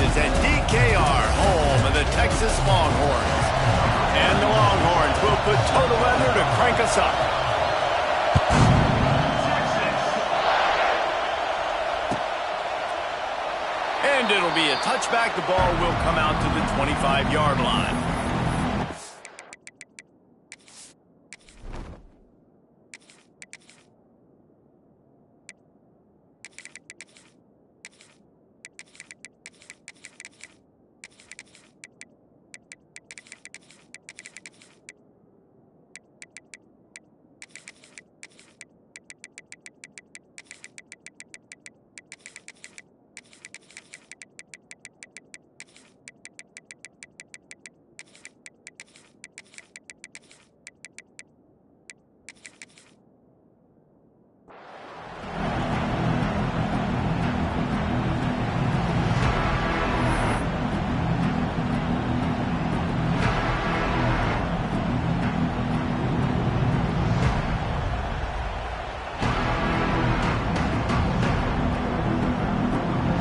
is at DKR, home of the Texas Longhorns. And the Longhorns will put toe to leather to crank us up. And it'll be a touchback. The ball will come out to the 25-yard line.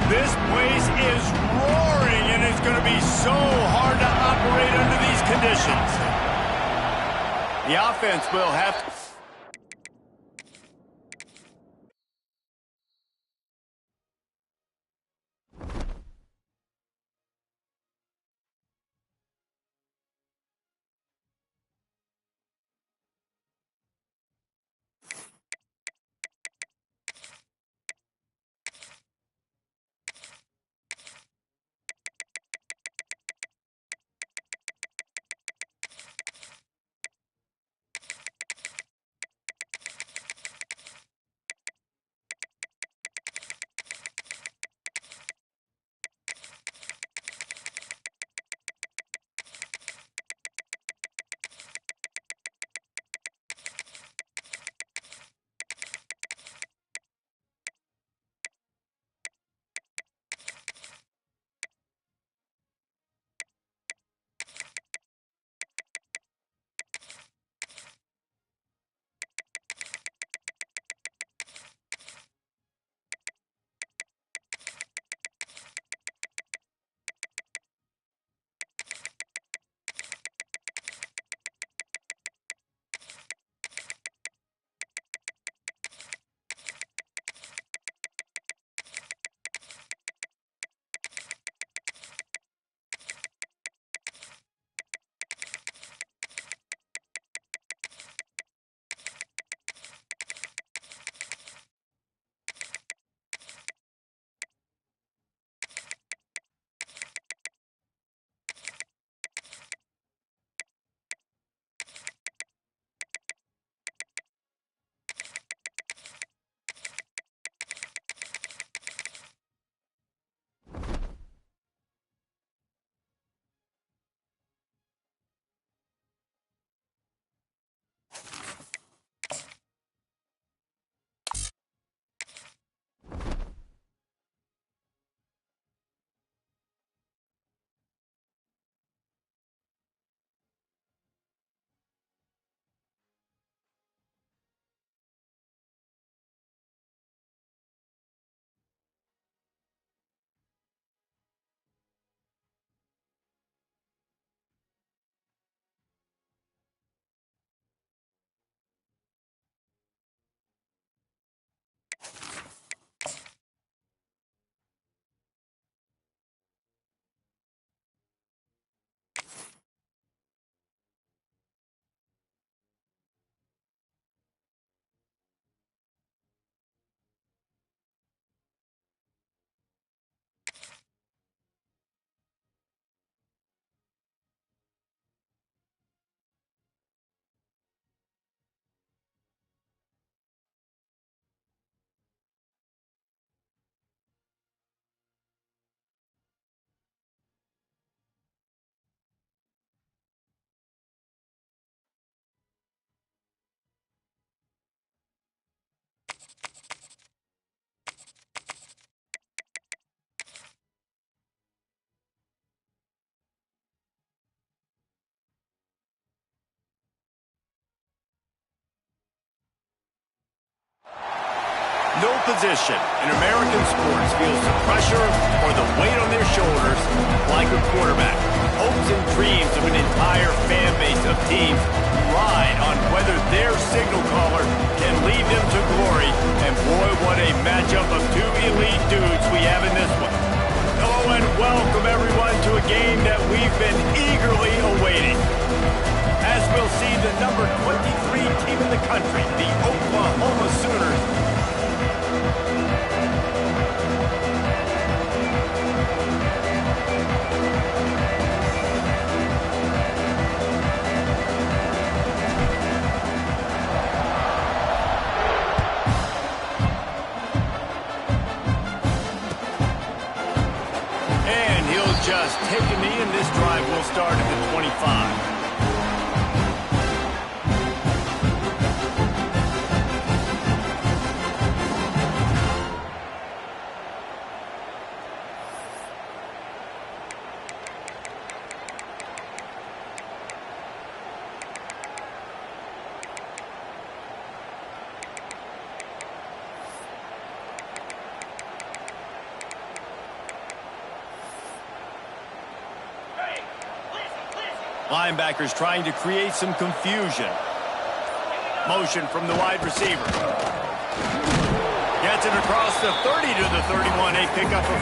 This place is roaring, and it's going to be so hard to operate under these conditions. The offense will have to... position in American sports feels the pressure or the weight on their shoulders like a quarterback. Hopes and dreams of an entire fan base of teams ride on whether their signal caller can lead them to glory. And boy, what a matchup of two elite dudes we have in this one. Hello and welcome everyone to a game that we've been eagerly awaiting. As we'll see the number 23 team in the country, the Oklahoma Sooners, just take a knee, and this drive will start at the 25. Linebackers trying to create some confusion. Motion from the wide receiver. Gets it across the 30 to the 31, a pickup of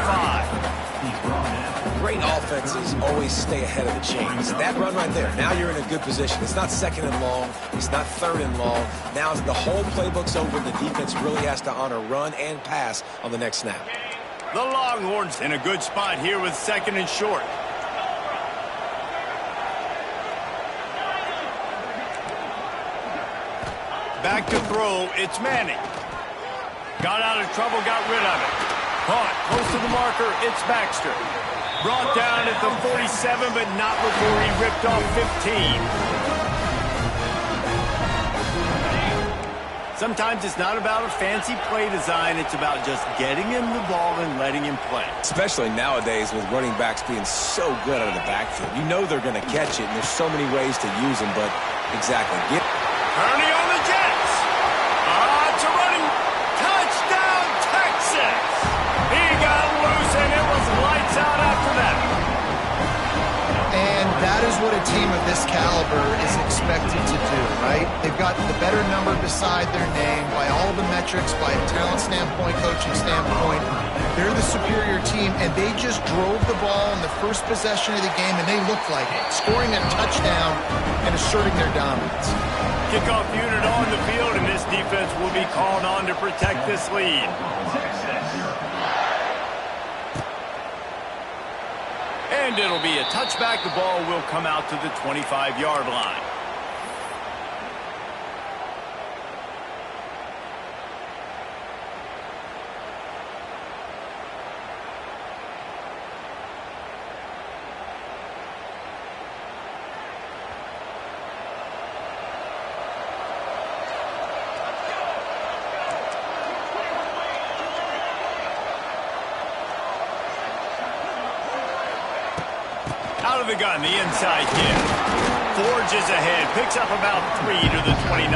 5. Great offenses always stay ahead of the chains. That run right there, now you're in a good position. It's not second and long. It's not third and long. Now the whole playbook's over. The defense really has to honor run and pass on the next snap. The Longhorns in a good spot here with second and short. Back to throw, it's Manning. Got out of trouble, got rid of it. Caught, close to the marker, it's Baxter. Brought down at the 47, but not before he ripped off 15. Sometimes it's not about a fancy play design, it's about just getting him the ball and letting him play. Especially nowadays with running backs being so good out of the backfield. You know they're going to catch it, and there's so many ways to use them, but exactly. Kearney on the Jets. It's a running touchdown, Texas. He got loose, and it was lights out after that. And that is what a team of this caliber is expected to do, right? They've got the better number beside their name by all the metrics, by a talent standpoint, coaching standpoint. They're the superior team, and they just drove the ball in the first possession of the game, and they looked like it, scoring a touchdown and asserting their dominance. Kickoff unit on the field, and this defense will be called on to protect this lead. And it'll be a touchback. The ball will come out to the 25-yard line. Out of the gun, the inside hit. Forges ahead, picks up about 3 to the 29.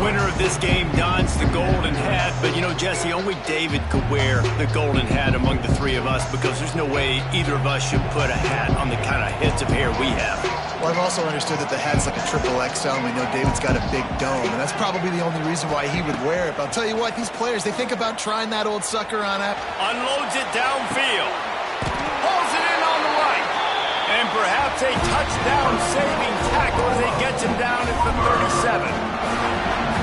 Winner of this game dons the golden hat, but you know, Jesse, only David could wear the golden hat among the three of us because there's no way either of us should put a hat on the kind of heads of hair we have. Well, I've also understood that the hat's like a triple XL, and we know David's got a big dome, and that's probably the only reason why he would wear it. But I'll tell you what, these players, they think about trying that old sucker on up. Unloads it downfield. Pulls it in on the right. And perhaps a touchdown-saving tackle as he gets him down at the 37.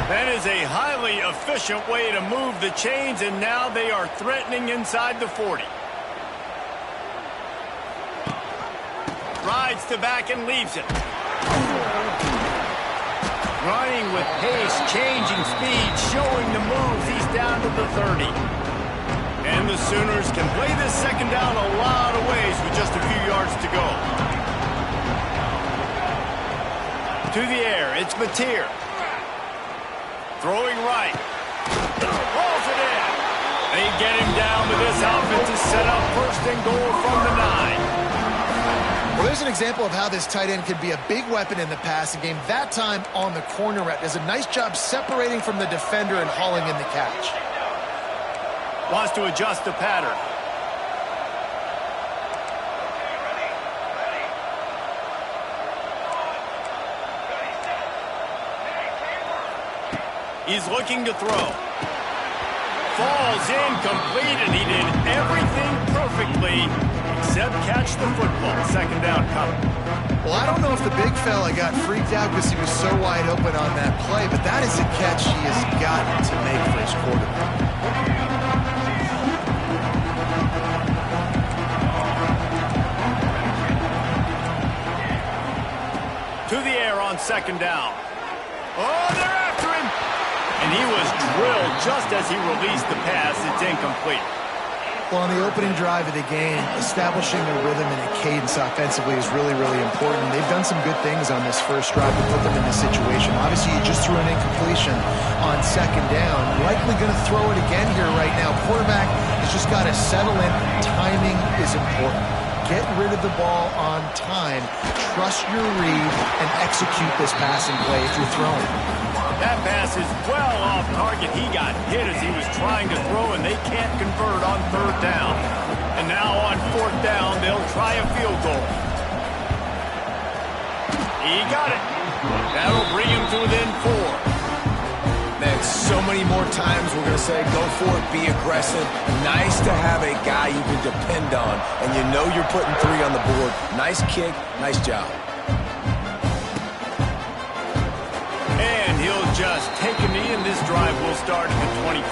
That is a highly efficient way to move the chains, and now they are threatening inside the 40. Rides to back and leaves it. Running with pace, changing speed, showing the moves. He's down to the 30. And the Sooners can play this second down a lot of ways with just a few yards to go. To the air, it's Mateer. Throwing right. Rolls it in. They get him down, but this offense is set up first and goal from the 9. Well, there's an example of how this tight end could be a big weapon in the passing game. That time on the corner route does a nice job separating from the defender and hauling in the catch. Wants to adjust the pattern. He's looking to throw. Falls incomplete, and he did everything perfectly except catch the football. Second down coming. Well, I don't know if the big fella got freaked out because he was so wide open on that play, but that is a catch he has got to make for his quarterback. To the air on second down. Oh, they're after him! And he was drilled just as he released the pass. It's incomplete. Well, on the opening drive of the game, establishing a rhythm and a cadence offensively is really, really important. They've done some good things on this first drive to put them in this situation. Obviously, you just threw an incompletion on second down. Likely going to throw it again here right now. Quarterback has just got to settle in. Timing is important. Get rid of the ball on time. Trust your read and execute this passing play if you're throwing. That pass is well off target. He got hit as he was trying to throw, and they can't convert on third down. And now on fourth down, they'll try a field goal. He got it. That'll bring him to within 4. Man, so many more times we're going to say, go for it, be aggressive. Nice to have a guy you can depend on, and you know you're putting 3 on the board. Nice kick, nice job. And he'll just take a knee, and this drive will start at the 25.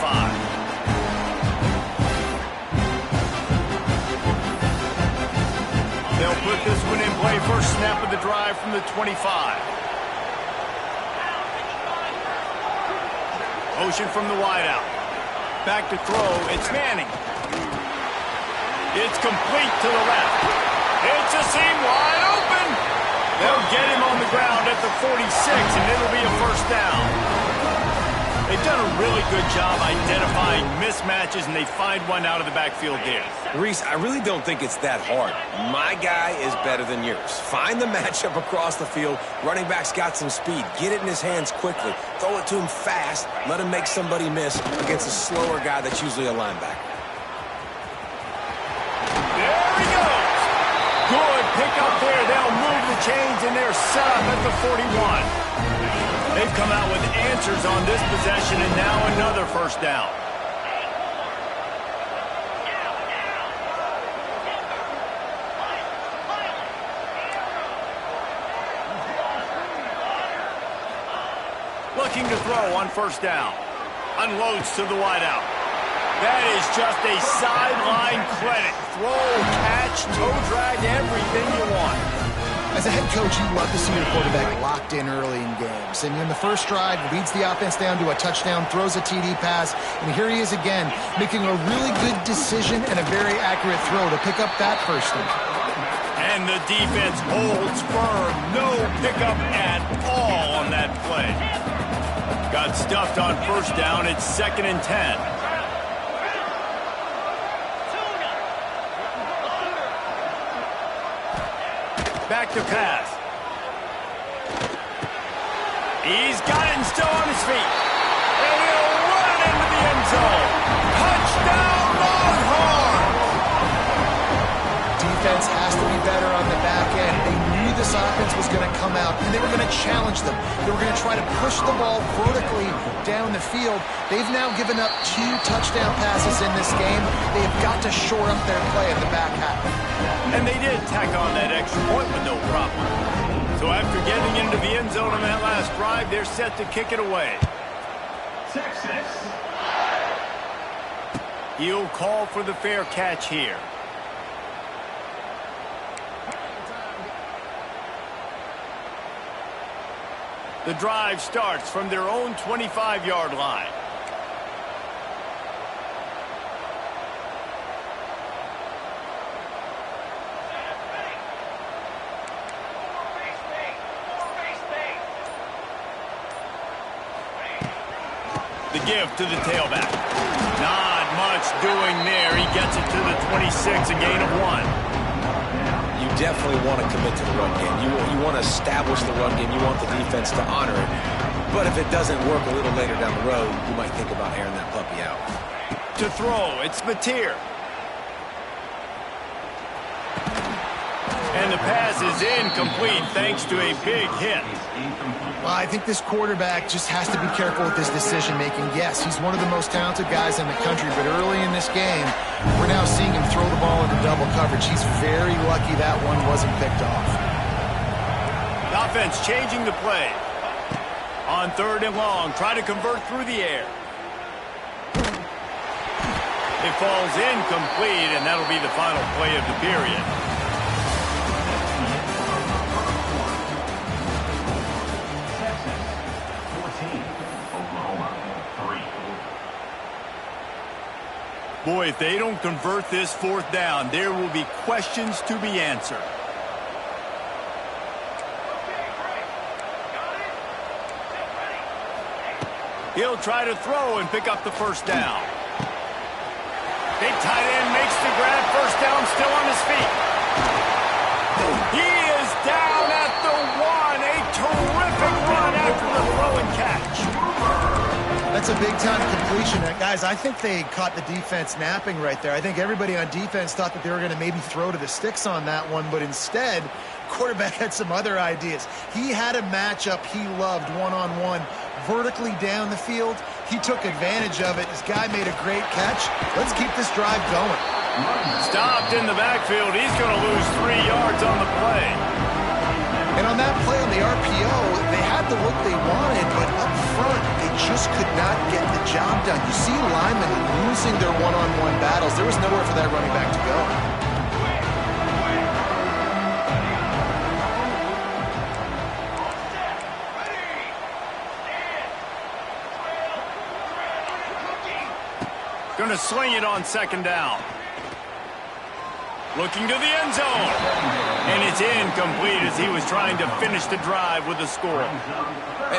They'll put this one in play. First snap of the drive from the 25. Motion from the wideout. Back to throw. It's Manning. It's complete to the left. It's a seam wide open. They'll get him on the ground at the 46, and it'll be a first down. They've done a really good job identifying mismatches, and they find one out of the backfield there. Reese, I really don't think it's that hard. My guy is better than yours. Find the matchup across the field. Running back's got some speed. Get it in his hands quickly. Throw it to him fast. Let him make somebody miss against a slower guy that's usually a linebacker. There he goes. Good pick up there. They'll move the chains, and they're set up at the 41. They've come out with answers on this possession, and now another first down. Looking to throw on first down. Unloads to the wideout. That is just a sideline credit. Throw, catch, toe drag, everything you want. As a head coach, you love to see your quarterback locked in early in games. And in the first drive, leads the offense down to a touchdown, throws a TD pass, and here he is again, making a really good decision and a very accurate throw to pick up that first down. And the defense holds firm. No pickup at all on that play. Got stuffed on first down. It's 2nd and 10. Back to pass. He's got it and still on his feet. And he'll run it into the end zone. Touchdown, Longhorns! Defense has to be better on the back end. They knew this offense was going to come out, and they were going to challenge them. They were going to try to push the ball vertically down the field. They've now given up 2 touchdown passes in this game. They've got to shore up their play in the back half. And they did tack on that extra point with no problem. So after getting into the end zone on that last drive, they're set to kick it away. Texas. He'll call for the fair catch here. The drive starts from their own 25-yard line. The give to the tailback. Not much doing there. He gets it to the 26, a gain of 1. You definitely want to commit to the run game. You want to establish the run game. You want the defense to honor it. But if it doesn't work a little later down the road, you might think about airing that puppy out. To throw, it's Mateer. And the pass is incomplete thanks to a big hit. Well, I think this quarterback just has to be careful with his decision-making. Yes, he's one of the most talented guys in the country, but early in this game, we're now seeing him throw the ball into double coverage. He's very lucky that one wasn't picked off. The offense changing the play. On 3rd and long, try to convert through the air. It falls incomplete, and that'll be the final play of the period. Boy, if they don't convert this 4th down, there will be questions to be answered. He'll try to throw and pick up the 1st down. Big tight end makes the grab. 1st down, still on his feet. He is down at the 1. A terrific run after the throw and catch. That's a big-time completion. Guys, I think they caught the defense napping right there. I think everybody on defense thought that they were going to maybe throw to the sticks on that one, but instead, quarterback had some other ideas. He had a matchup he loved one-on-one, vertically down the field. He took advantage of it. This guy made a great catch. Let's keep this drive going. Stopped in the backfield. He's going to lose 3 yards on the play. And on that play on the RPO, they had the look they wanted, but up front, they just could not get the job done. You see linemen losing their one-on-one battles. There was nowhere for that running back to go. Going to sling it on 2nd down. Looking to the end zone. And it's incomplete as he was trying to finish the drive with a score.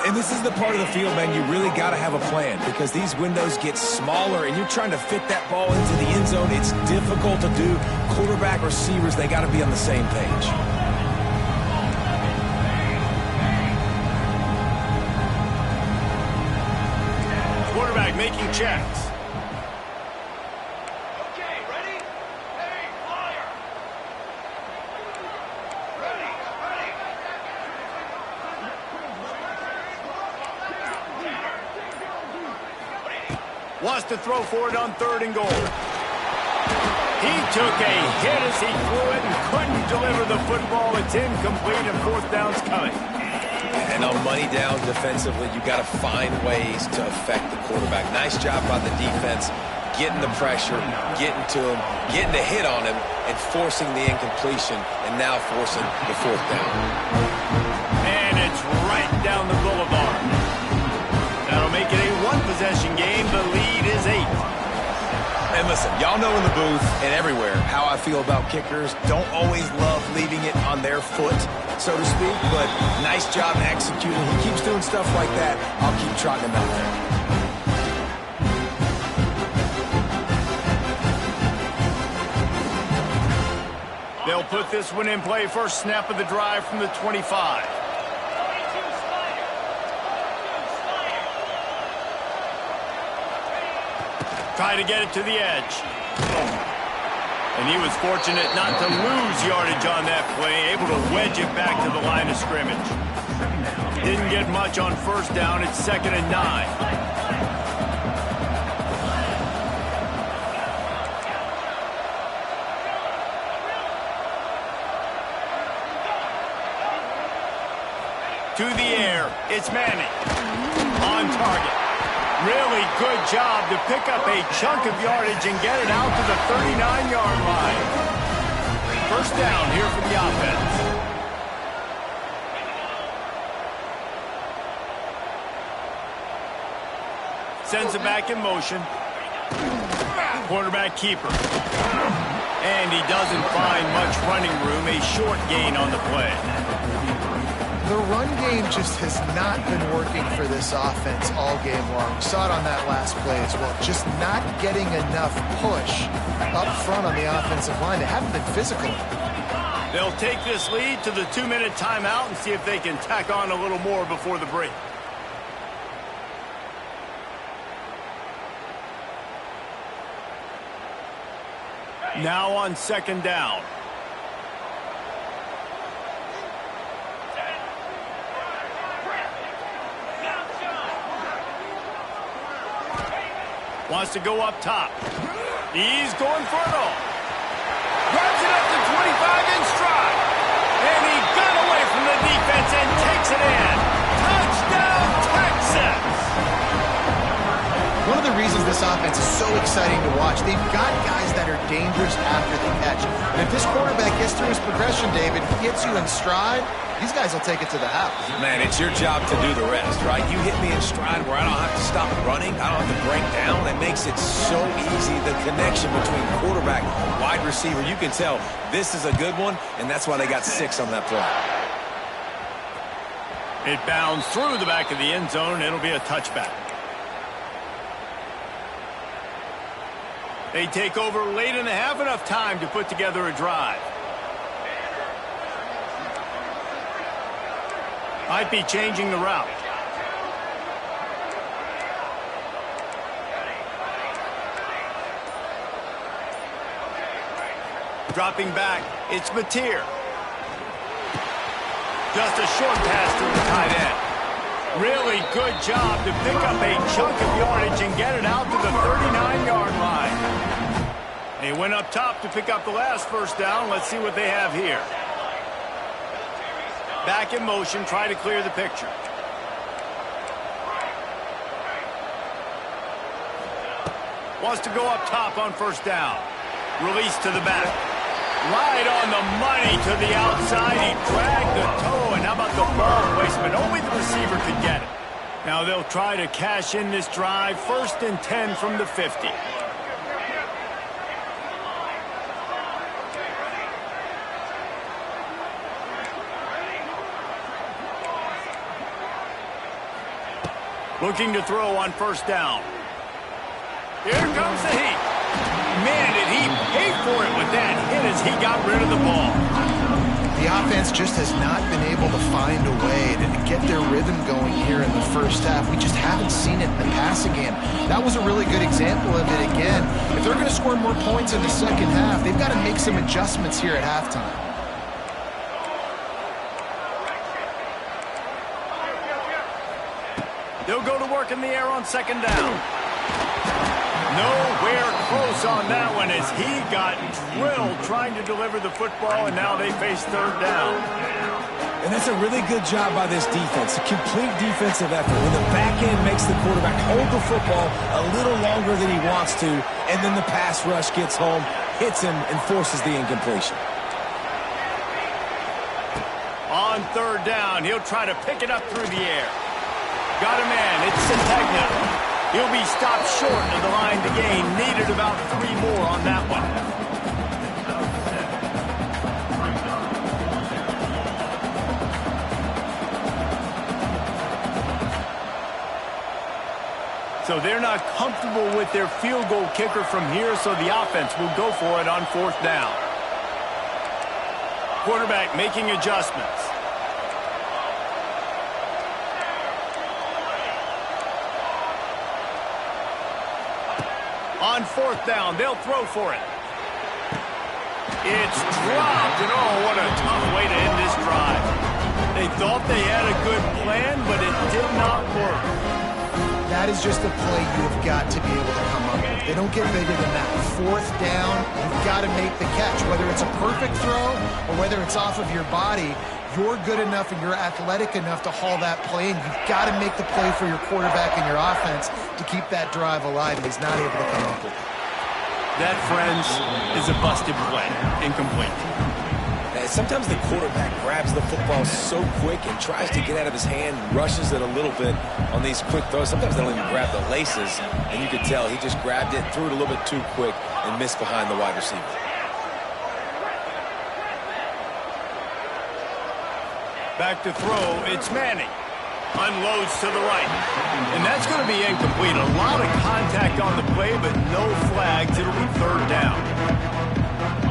And this is the part of the field, man, you really got to have a plan because these windows get smaller and you're trying to fit that ball into the end zone. It's difficult to do. Quarterback, receivers, they got to be on the same page. Quarterback making checks. Wants to throw for it on 3rd and goal. He took a hit as he threw it and couldn't deliver the football. It's incomplete and 4th down's coming. And on money down defensively, you got to find ways to affect the quarterback. Nice job by the defense, getting the pressure, getting to him, getting a hit on him, and forcing the incompletion, and now forcing the 4th down. And it's right down the boulevard. That'll make it a 1-possession game. The lead is 8. And listen, y'all know in the booth and everywhere how I feel about kickers. Don't always love leaving it on their foot, so to speak, but nice job executing. He keeps doing stuff like that. I'll keep trotting him out there. They'll put this one in play. 1st snap of the drive from the 25. Try to get it to the edge. And he was fortunate not to lose yardage on that play, able to wedge it back to the line of scrimmage. Didn't get much on 1st down. It's 2nd and 9. To the air, it's Manning. On target. Really good job to pick up a chunk of yardage and get it out to the 39-yard line. 1st down here for the offense. Sends it back in motion. Quarterback keeper. And he doesn't find much running room. A short gain on the play. The run game just has not been working for this offense all game long. We saw it on that last play as well. Just not getting enough push up front on the offensive line. They haven't been physical. They'll take this lead to the 2-minute timeout and see if they can tack on a little more before the break. Now on second down. Wants to go up top. He's going for it all. Grabs it up to 25 in stride. And he got away from the defense and takes it in. Touchdown, Texas! One of the reasons this offense is so exciting to watch, they've got guys that are dangerous after the catch. And if this quarterback gets through his progression, David, he gets you in stride, these guys will take it to the house. Man, it's your job to do the rest, right? You hit me in stride where I don't have to stop running. I don't have to break down. It makes it so easy. The connection between quarterback, wide receiver, you can tell this is a good one, and that's why they got 6 on that play. It bounds through the back of the end zone. It'll be a touchback. They take over late in the half, enough time to put together a drive. Might be changing the route. Dropping back, it's Mateer. Just a short pass to the tight end. Really good job to pick up a chunk of yardage and get it out to the 39-yard line. They went up top to pick up the last first down. Let's see what they have here. Back in motion, try to clear the picture. Wants to go up top on first down. Release to the back. Right on the money to the outside. He dragged the toe, and how about the ball placement? Only the receiver could get it. Now they'll try to cash in this drive. 1st and 10 from the 50. Looking to throw on first down. Here comes the heat. Man, did he pay for it with that hit as he got rid of the ball. The offense just has not been able to find a way to get their rhythm going here in the first half. We just haven't seen it in the passing game. That was a really good example of it again. If they're going to score more points in the second half, they've got to make some adjustments here at halftime. They'll go to work in the air on second down. Nowhere close on that one as he got drilled trying to deliver the football, and now they face third down. And that's a really good job by this defense, a complete defensive effort. When the back end makes the quarterback hold the football a little longer than he wants to, and then the pass rush gets home, hits him, and forces the incompletion. On third down, he'll try to pick it up through the air. Got a man, it's Centegna. He'll be stopped short of the line to gain. Needed about 3 more on that one. So they're not comfortable with their field goal kicker from here, so the offense will go for it on fourth down. Quarterback making adjustments. On fourth down, they'll throw for it. It's dropped, and oh, what a tough way to end this drive. They thought they had a good plan, but it did not work. That is just a play you have got to be able to come up with. They don't get bigger than that. Fourth down, you've got to make the catch. Whether it's a perfect throw or whether it's off of your body, you're good enough and you're athletic enough to haul that play in. You've got to make the play for your quarterback and your offense to keep that drive alive, and he's not able to come up with it. That, friends, is a busted play. Incomplete. Sometimes the quarterback grabs the football so quick and tries to get out of his hand, rushes it a little bit on these quick throws. Sometimes they don't even grab the laces, and you can tell he just grabbed it, threw it a little bit too quick, and missed behind the wide receiver. Back to throw, it's Manning. Unloads to the right. And that's going to be incomplete. A lot of contact on the play, but no flags. It'll be third down.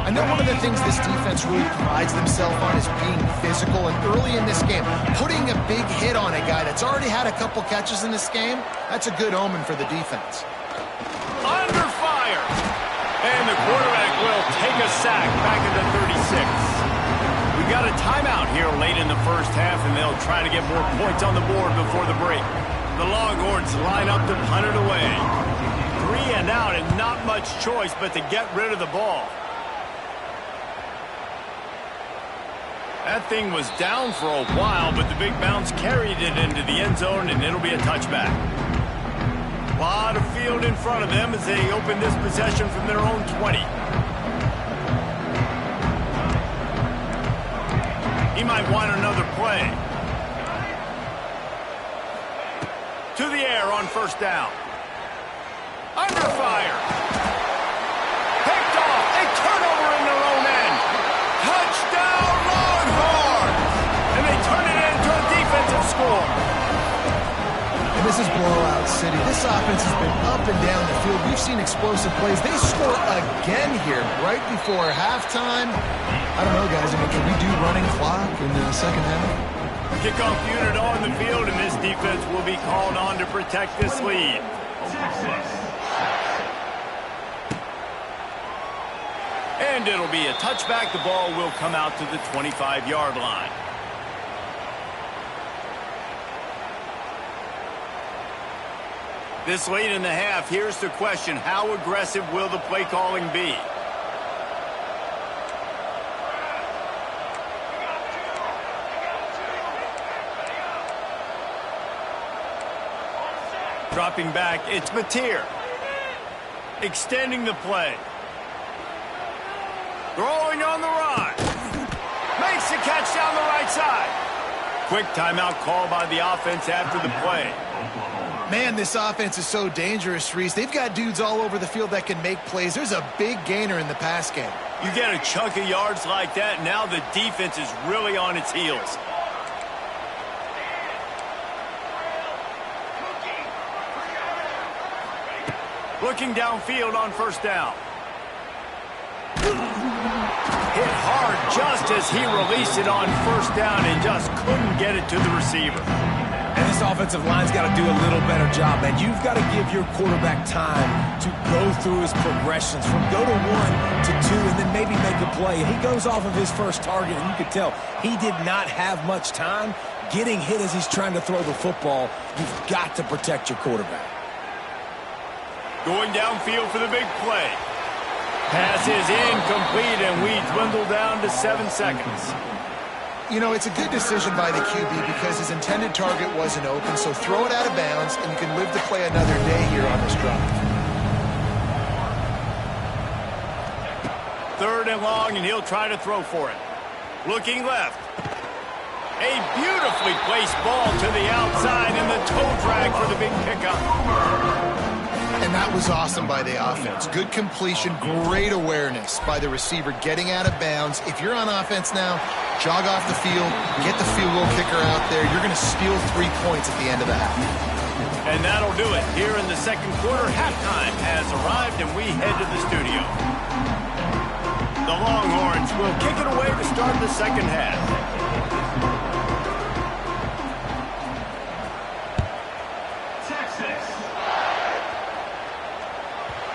I know one of the things this defense really prides themselves on is being physical, and early in this game, putting a big hit on a guy that's already had a couple catches in this game, that's a good omen for the defense. Under fire! And the quarterback will take a sack back at the 36. We got a timeout here late in the first half, and they'll try to get more points on the board before the break. The Longhorns line up to punt it away. 3 and out, and not much choice but to get rid of the ball. That thing was down for a while, but the big bounce carried it into the end zone, and it'll be a touchback. A lot of field in front of them as they open this possession from their own 20. He might want another play. To the air on first down. Under fire. Picked off. A turnover in their own end. Touchdown Longhorns! And they turn it into a defensive score. And this is blowout city. This offense has been up and down the field. We've seen explosive plays. They score again here right before halftime. I don't know, guys. I mean, can we do running clock in the second half? Kickoff unit on the field, and this defense will be called on to protect this lead. And it'll be a touchback. The ball will come out to the 25-yard line. This late in the half, here's the question: how aggressive will the play calling be? Dropping back, it's Mateer. Extending the play. Throwing on the run. Makes the catch down the right side. Quick timeout call by the offense after the play. Man, this offense is so dangerous, Reese. They've got dudes all over the field that can make plays. There's a big gainer in the pass game. You get a chunk of yards like that, now the defense is really on its heels. Looking downfield on first down. Hit hard just as he released it on first down and just couldn't get it to the receiver. And this offensive line's got to do a little better job, man. You've got to give your quarterback time to go through his progressions from go to 1 to 2 and then maybe make a play. He goes off of his first target, and you can tell he did not have much time getting hit as he's trying to throw the football. You've got to protect your quarterback. Going downfield for the big play. Pass is incomplete, and we dwindle down to 7 seconds. You know, it's a good decision by the QB because his intended target wasn't open, so throw it out of bounds, and you can live to play another day here on this drive. 3rd and long, and he'll try to throw for it. Looking left. A beautifully placed ball to the outside, and the toe drag for the big pickup. And that was awesome by the offense. Good completion, great awareness by the receiver getting out of bounds. If you're on offense now, jog off the field, get the field goal kicker out there. You're going to steal 3 points at the end of the half. And that'll do it. Here in the second quarter, halftime has arrived, and we head to the studio. The Longhorns will kick it away to start the second half.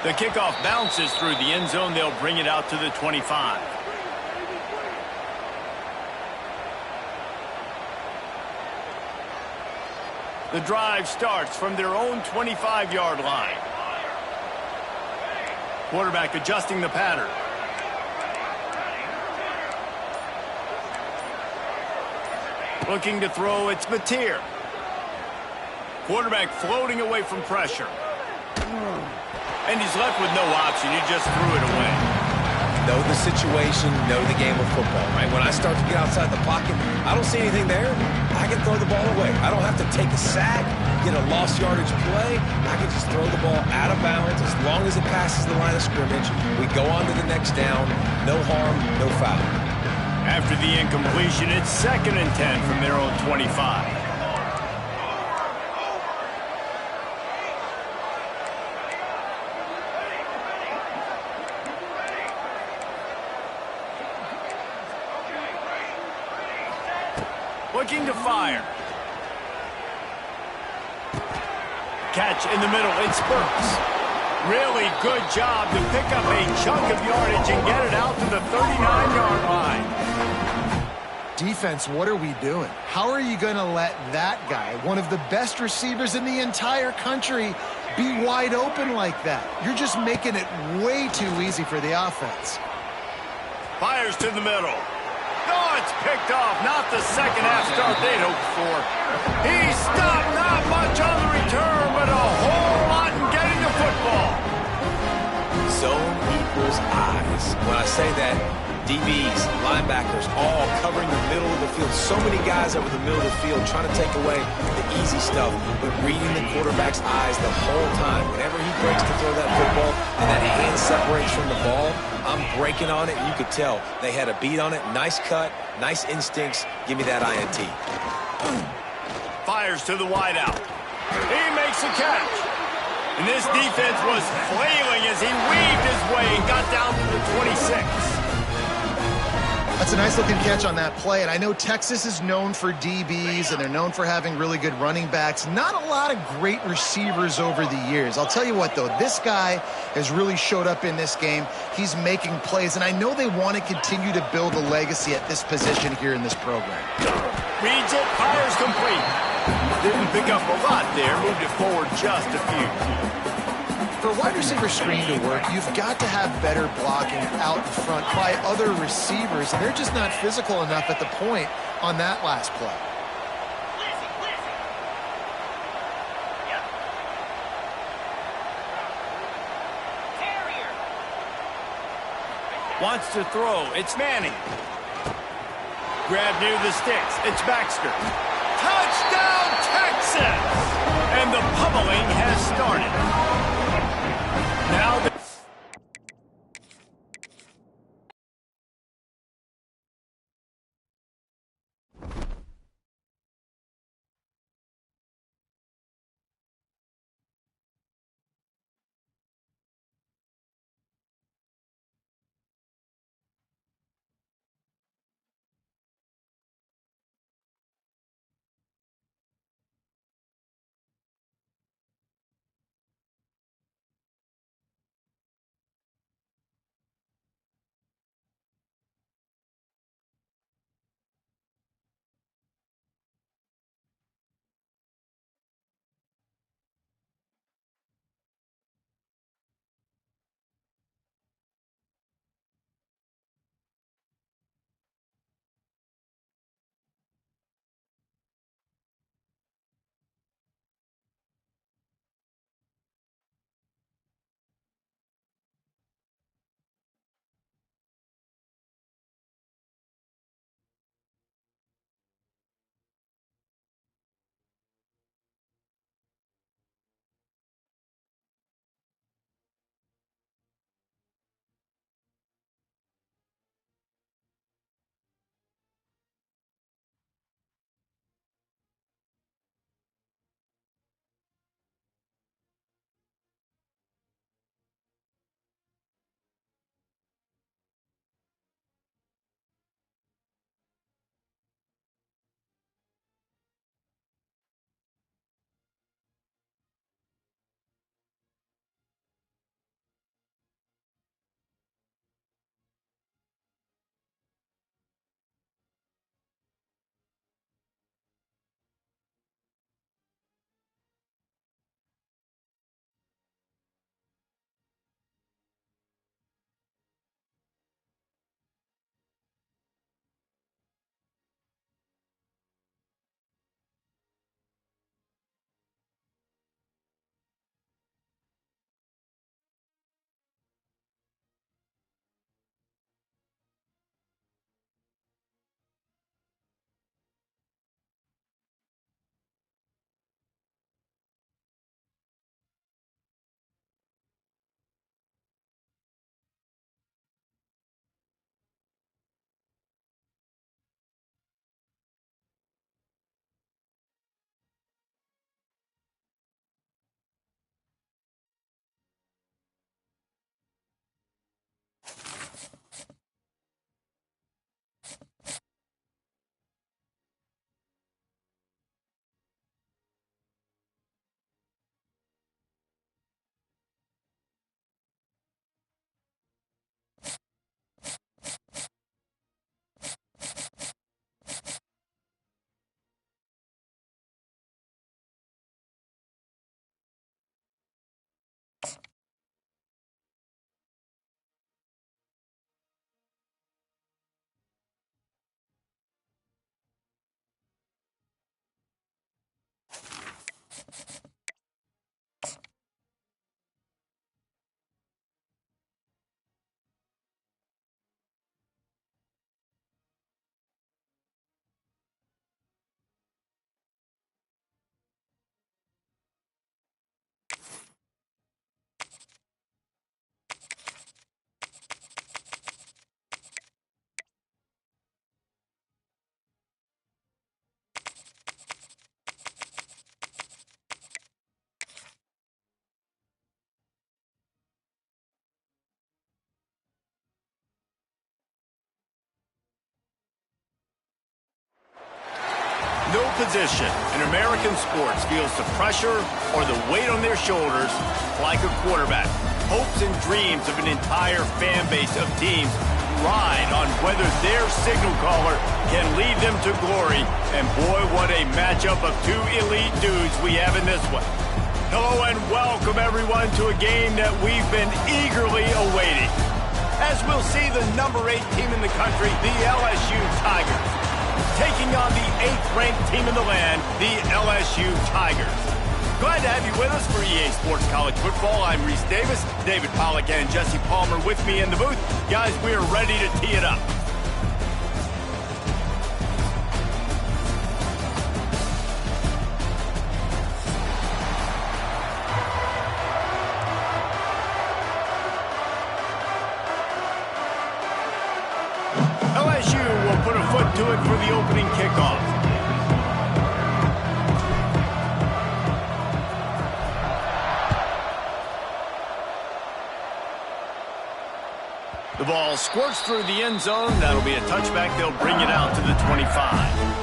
The kickoff bounces through the end zone. They'll bring it out to the 25. The drive starts from their own 25-yard line. Quarterback adjusting the pattern. Looking to throw, it's Mateer. Quarterback floating away from pressure. And he's left with no option. He just threw it away. Know the situation, know the game of football, right? When I start to get outside the pocket, I don't see anything there. I can throw the ball away. I don't have to take a sack, get a lost yardage play. I can just throw the ball out of bounds as long as it passes the line of scrimmage. We go on to the next down. No harm, no foul. After the incompletion, it's 2nd and 10 from their own 25. Looking to fire. Catch in the middle. It spurts. Really good job to pick up a chunk of yardage and get it out to the 39-yard line. Defense, what are we doing? How are you going to let that guy, one of the best receivers in the entire country, be wide open like that? You're just making it way too easy for the offense. Fires to the middle. Oh, it's picked off. Not the second half start they'd hoped for. He stopped. Not much on the return, but a whole lot in getting the football. Zone equals eyes. When I say that, DBs, linebackers, all covering the middle of the field. So many guys over the middle of the field trying to take away the easy stuff, but reading the quarterback's eyes the whole time. Whenever he breaks to throw that football and that hand separates from the ball, I'm breaking on it, and you could tell they had a beat on it. Nice cut, nice instincts. Give me that INT. Fires to the wideout. He makes a catch. And this defense was flailing as he weaved his way and got down to the 26. That's a nice-looking catch on that play, and I know Texas is known for DBs, and they're known for having really good running backs. Not a lot of great receivers over the years. I'll tell you what, though, this guy has really showed up in this game. He's making plays, and I know they want to continue to build a legacy at this position here in this program. Reads it, fires complete. Didn't pick up a lot there, moved it forward just a few. For a wide receiver screen to work, you've got to have better blocking out in front by other receivers, and they're just not physical enough at the point on that last play. Wants to throw. It's Manning. Grab near the sticks. It's Baxter. Touchdown, Texas! And the pummeling has started. Now the No position in American sports feels the pressure or the weight on their shoulders like a quarterback. Hopes and dreams of an entire fan base of teams ride on whether their signal caller can lead them to glory. And boy, what a matchup of two elite dudes we have in this one. Hello and welcome everyone to a game that we've been eagerly awaiting. As we'll see the number 8 team in the country, the LSU Tigers, taking on the 8th-ranked team in the land, the LSU Tigers. Glad to have you with us for EA Sports College Football. I'm Reese Davis, David Pollack and Jesse Palmer with me in the booth. Guys, we are ready to tee it up. LSU will put a foot to it for the opening kickoff. The ball squirts through the end zone. That'll be a touchback. They'll bring it out to the 25.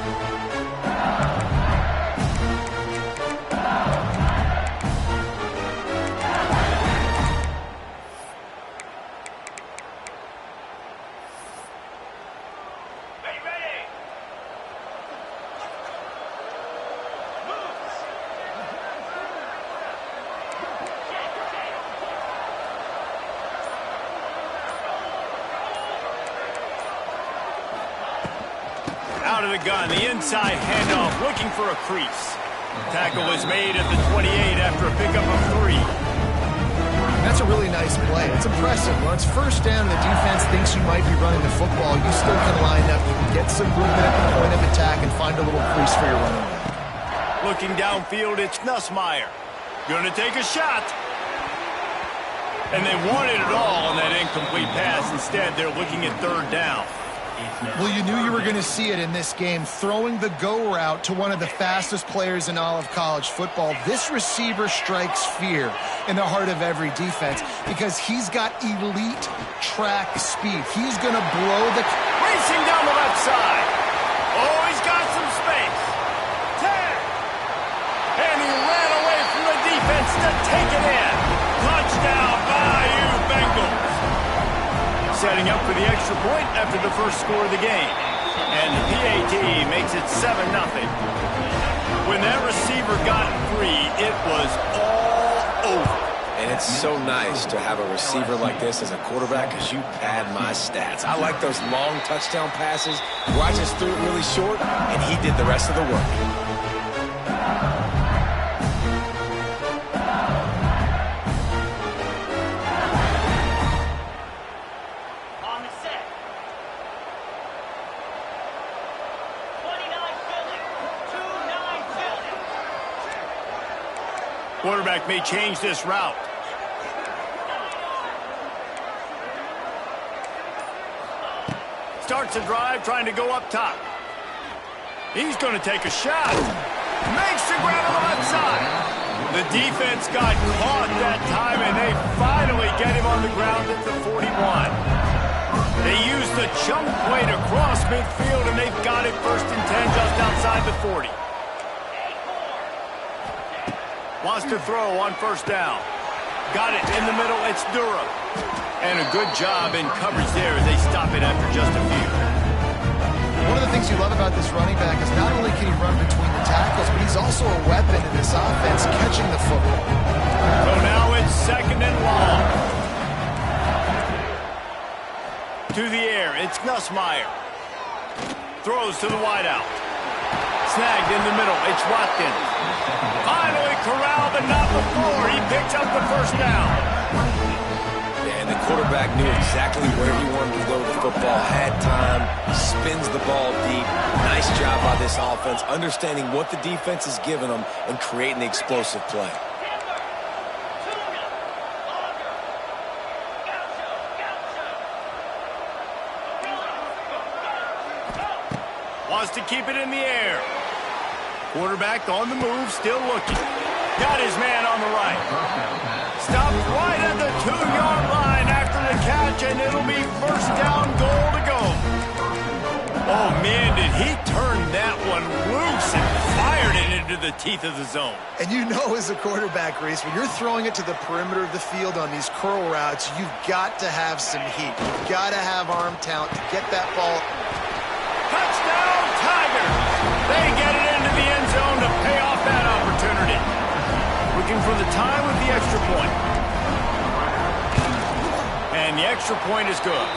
Out of the gun, the inside handoff, looking for a crease. Tackle is made at the 28 after a pickup of 3. That's a really nice play. It's impressive. When it's first down, the defense thinks you might be running the football. You still can line up, you can get some movement at the point of attack, and find a little crease for your running back. Looking downfield, it's Nussmeier. Going to take a shot. And they wanted it all on that incomplete pass. Instead, they're looking at 3rd down. Well, you knew you were going to see it in this game, throwing the go route to one of the fastest players in all of college football. This receiver strikes fear in the heart of every defense because he's got elite track speed. He's going to blow the... Racing down the left side. Oh, he's got some space. 10. And he ran away from the defense to take it in. Touchdown, Bayou Bengals. Setting up for the extra point after the first score of the game. And the PAT makes it 7-0. When that receiver got free, it was all over. And it's so nice to have a receiver like this as a quarterback because you pad my stats. I like those long touchdown passes where I just threw it really short and he did the rest of the work. Quarterback may change this route. Starts a drive trying to go up top. He's going to take a shot. Makes the grab on the left side. The defense got caught that time, and they finally get him on the ground at the 41. They use the chunk play to cross midfield, and they've got it 1st and 10 just outside the 40. Wants to throw on 1st down. Got it in the middle. It's Durham. And a good job in coverage there as they stop it after just a few. One of the things you love about this running back is not only can he run between the tackles, but he's also a weapon in this offense, catching the football. So now it's 2nd and long. To the air, it's Nussmeier. Throws to the wideout. Snagged in the middle, it's Watkins. Finally corralled, but not before. He picks up the 1st down. And the quarterback knew exactly where he wanted to go with the football, had time, spins the ball deep. Nice job by this offense, understanding what the defense is giving them and creating the explosive play. Wants to keep it in the air. Quarterback on the move, still looking. Got his man on the right. Stopped right at the 2-yard line after the catch, and it'll be 1st down, goal to go. Oh, man, did he turn that one loose, and into the teeth of the zone. And you know as a quarterback, Reese, when you're throwing it to the perimeter of the field on these curl routes, you've got to have some heat. You've got to have arm talent to get that ball. Touchdown, Tigers! They get it into the end zone to pay off that opportunity. Looking for the tie with the extra point. And the extra point is good.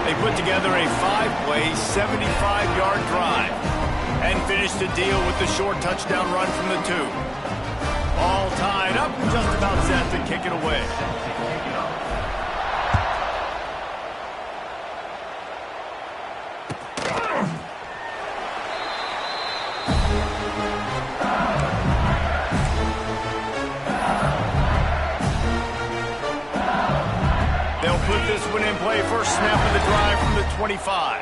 They put together a 5-play, 75-yard drive and finished the deal with the short touchdown run from the 2. All tied up and just about set to kick it away. They'll put this one in play. First snap of the drive from the 25.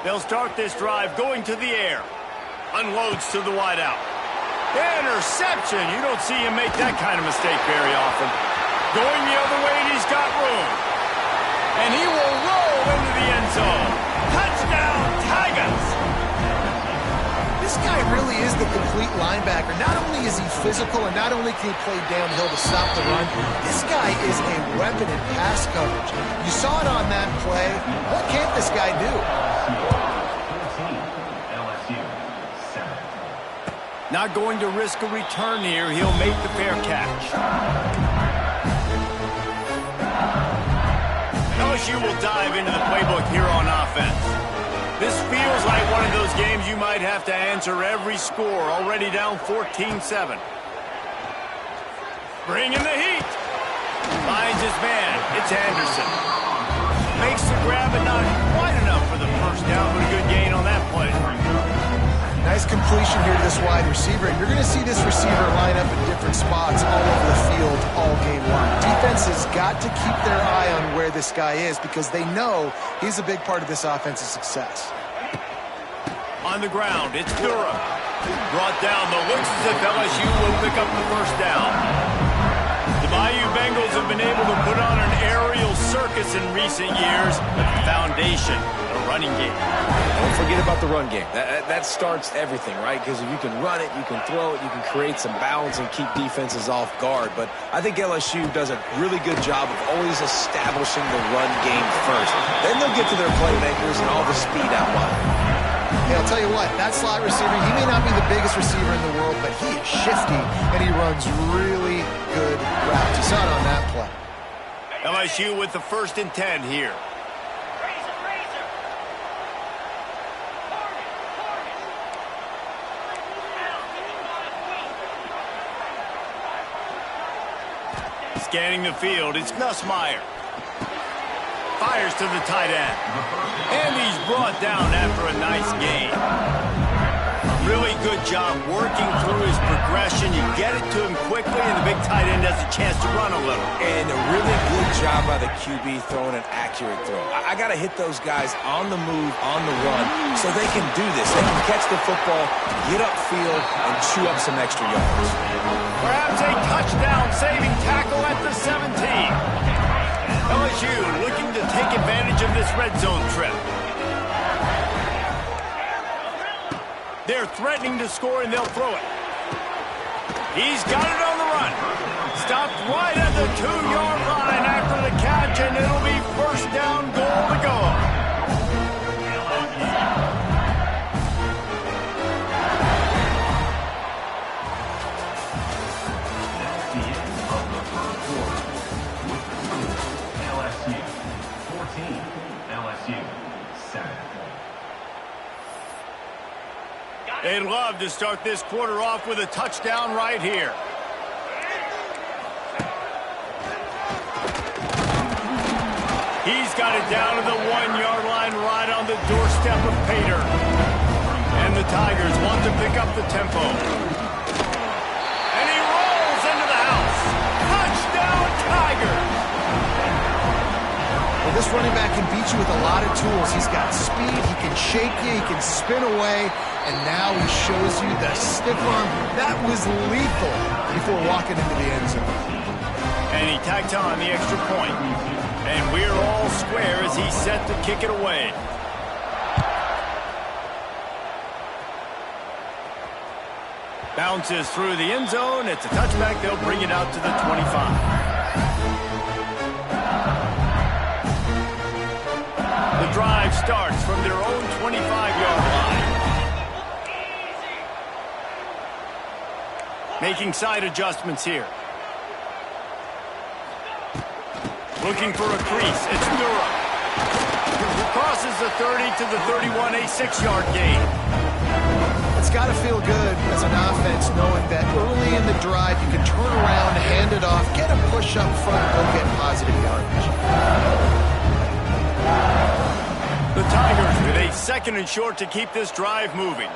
They'll start this drive going to the air. Unloads to the wideout. Interception. You don't see him make that kind of mistake very often. Going the other way, and he's got room. And he will roll into the end zone. Touchdown, Tigers! This guy really is the complete linebacker. Not only is he physical, and not only can he play downhill to stop the run, this guy is a weapon in pass coverage. You saw it on that play. What can't this guy do? Not going to risk a return here. He'll make the fair catch. LSU will dive into the playbook here on offense. This feels like one of those games you might have to answer every score. Already down 14-7. Bringing the heat. Finds his man. It's Anderson. Makes the grab, but not quite enough for the first down, but a good gain on that play. Nice completion here to this wide receiver. And you're going to see this receiver line up in different spots all over the field all game long. Defense has got to keep their eye on where this guy is because they know he's a big part of this offense's success. On the ground, it's Durham. Brought down, though looks as if LSU will pick up the first down. The Bayou Bengals have been able to put on an aerial circus in recent years, but the foundation, the running game. Don't forget about the run game. That starts everything, right? Because if you can run it, you can throw it, you can create some balance and keep defenses off guard. But I think LSU does a really good job of always establishing the run game first. Then they'll get to their playmakers and all the speed out wide. Hey, I'll tell you what, that slot receiver, he may not be the biggest receiver in the world, but he is shifty, and he runs really good routes. You saw it on that play. LSU with the 1st and 10 here. Scanning the field, it's Nussmeier. Fires to the tight end. And he's brought down after a nice gain. Really good job working through his progression. You get it to him quickly, and the big tight end has a chance to run a little. And a really good job by the QB throwing an accurate throw. I got to hit those guys on the move, on the run, so they can do this. They can catch the football, get upfield, and chew up some extra yards. Perhaps a touchdown-saving tackle at the 17. LSU looking to take advantage of this red zone trip. They're threatening to score, and they'll throw it. He's got it on the run. Stopped right at the 2-yard line after the catch, and it'll be first down goal to go. They'd love to start this quarter off with a touchdown right here. He's got it down to the 1-yard line right on the doorstep of Pater. And the Tigers want to pick up the tempo. And he rolls into the house. Touchdown, Tigers! Well, this running back can beat you with a lot of tools. He's got speed, he can shake you, he can spin away, and now he shows you the stiff arm. That was lethal before walking into the end zone. And he tacked on the extra point. And we're all square as he's set to kick it away. Bounces through the end zone. It's a touchback. They'll bring it out to the 25. The drive starts from their own 25-yard line. Making side adjustments here. Looking for a crease. It's Durham. Crosses the 30 to the 31, a 6-yard gain. It's got to feel good as an offense knowing that early in the drive you can turn around, hand it off, get a push up front, go get positive yardage. The Tigers with a 2nd and short to keep this drive moving.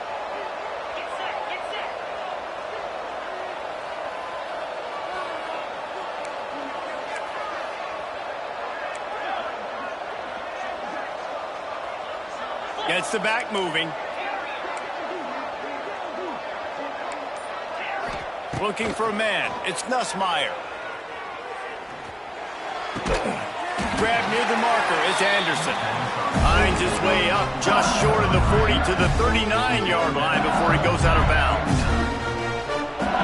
Gets the back moving. Looking for a man. It's Nussmeier. Grab near the marker is Anderson. Finds his way up just short of the 40 to the 39-yard line before he goes out of bounds.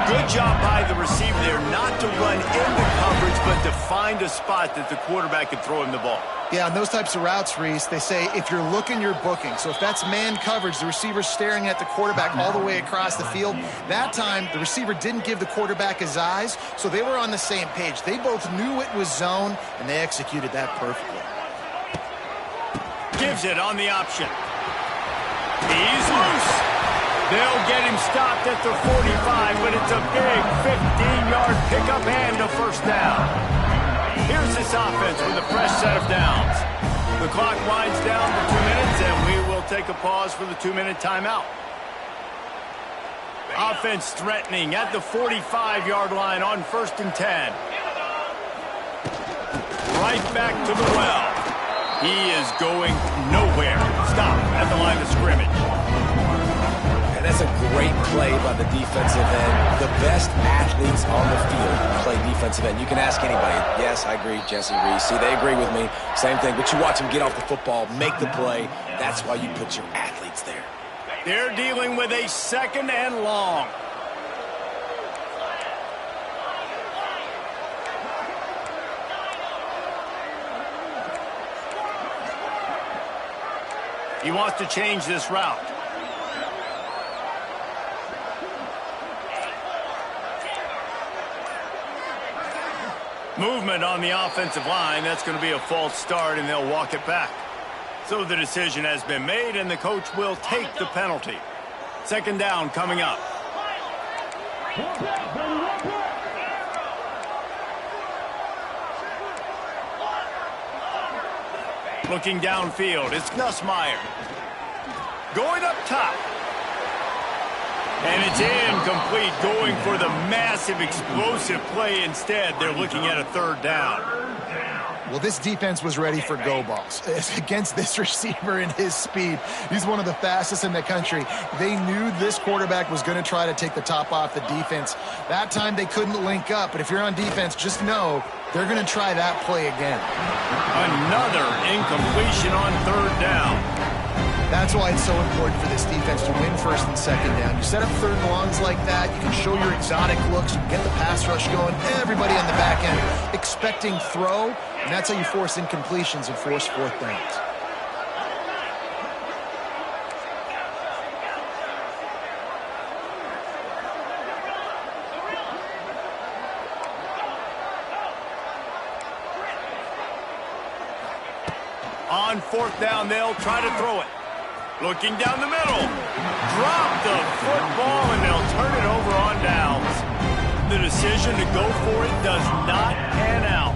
Good job by the receiver there not to run into coverage, but to find a spot that the quarterback could throw him the ball. Yeah, on those types of routes, Reese, they say if you're looking, you're booking. So if that's man coverage, the receiver's staring at the quarterback all the way across the field. That time, the receiver didn't give the quarterback his eyes, so they were on the same page. They both knew it was zone, and they executed that perfectly. Gives it on the option. He's loose. They'll get him stopped at the 45, but it's a big 15-yard pickup and a first down. Here's this offense with a fresh set of downs. The clock winds down to 2 minutes, and we will take a pause for the 2-minute timeout. Offense threatening at the 45-yard line on 1st and 10. Right back to the well. He is going nowhere. Stop at the line of scrimmage. And that's a great play by the defensive end. The best athletes on the field play defensive end. You can ask anybody. Yes, I agree, Jesse Reese. See, they agree with me. Same thing. But you watch them get off the football, make the play. That's why you put your athletes there. They're dealing with a 2nd and long. He wants to change this route. Movement on the offensive line. That's going to be a false start, and they'll walk it back. So the decision has been made, and the coach will take the penalty. 2nd down coming up. Looking downfield, it's Nussmeier. Going up top. And it's incomplete, going for the massive explosive play instead. They're looking at a 3rd down. Well, this defense was ready for go balls. Against this receiver and his speed, he's one of the fastest in the country. They knew this quarterback was going to try to take the top off the defense. That time they couldn't link up, but if you're on defense, just know they're going to try that play again. Another incompletion on 3rd down. That's why it's so important for this defense to win 1st and 2nd down. You set up 3rd and longs like that, you can show your exotic looks, you can get the pass rush going, everybody on the back end expecting throw, and that's how you force incompletions and force 4th downs. On 4th down, they'll try to throw it. Looking down the middle. Drop the football, and they'll turn it over on downs. The decision to go for it does not pan out.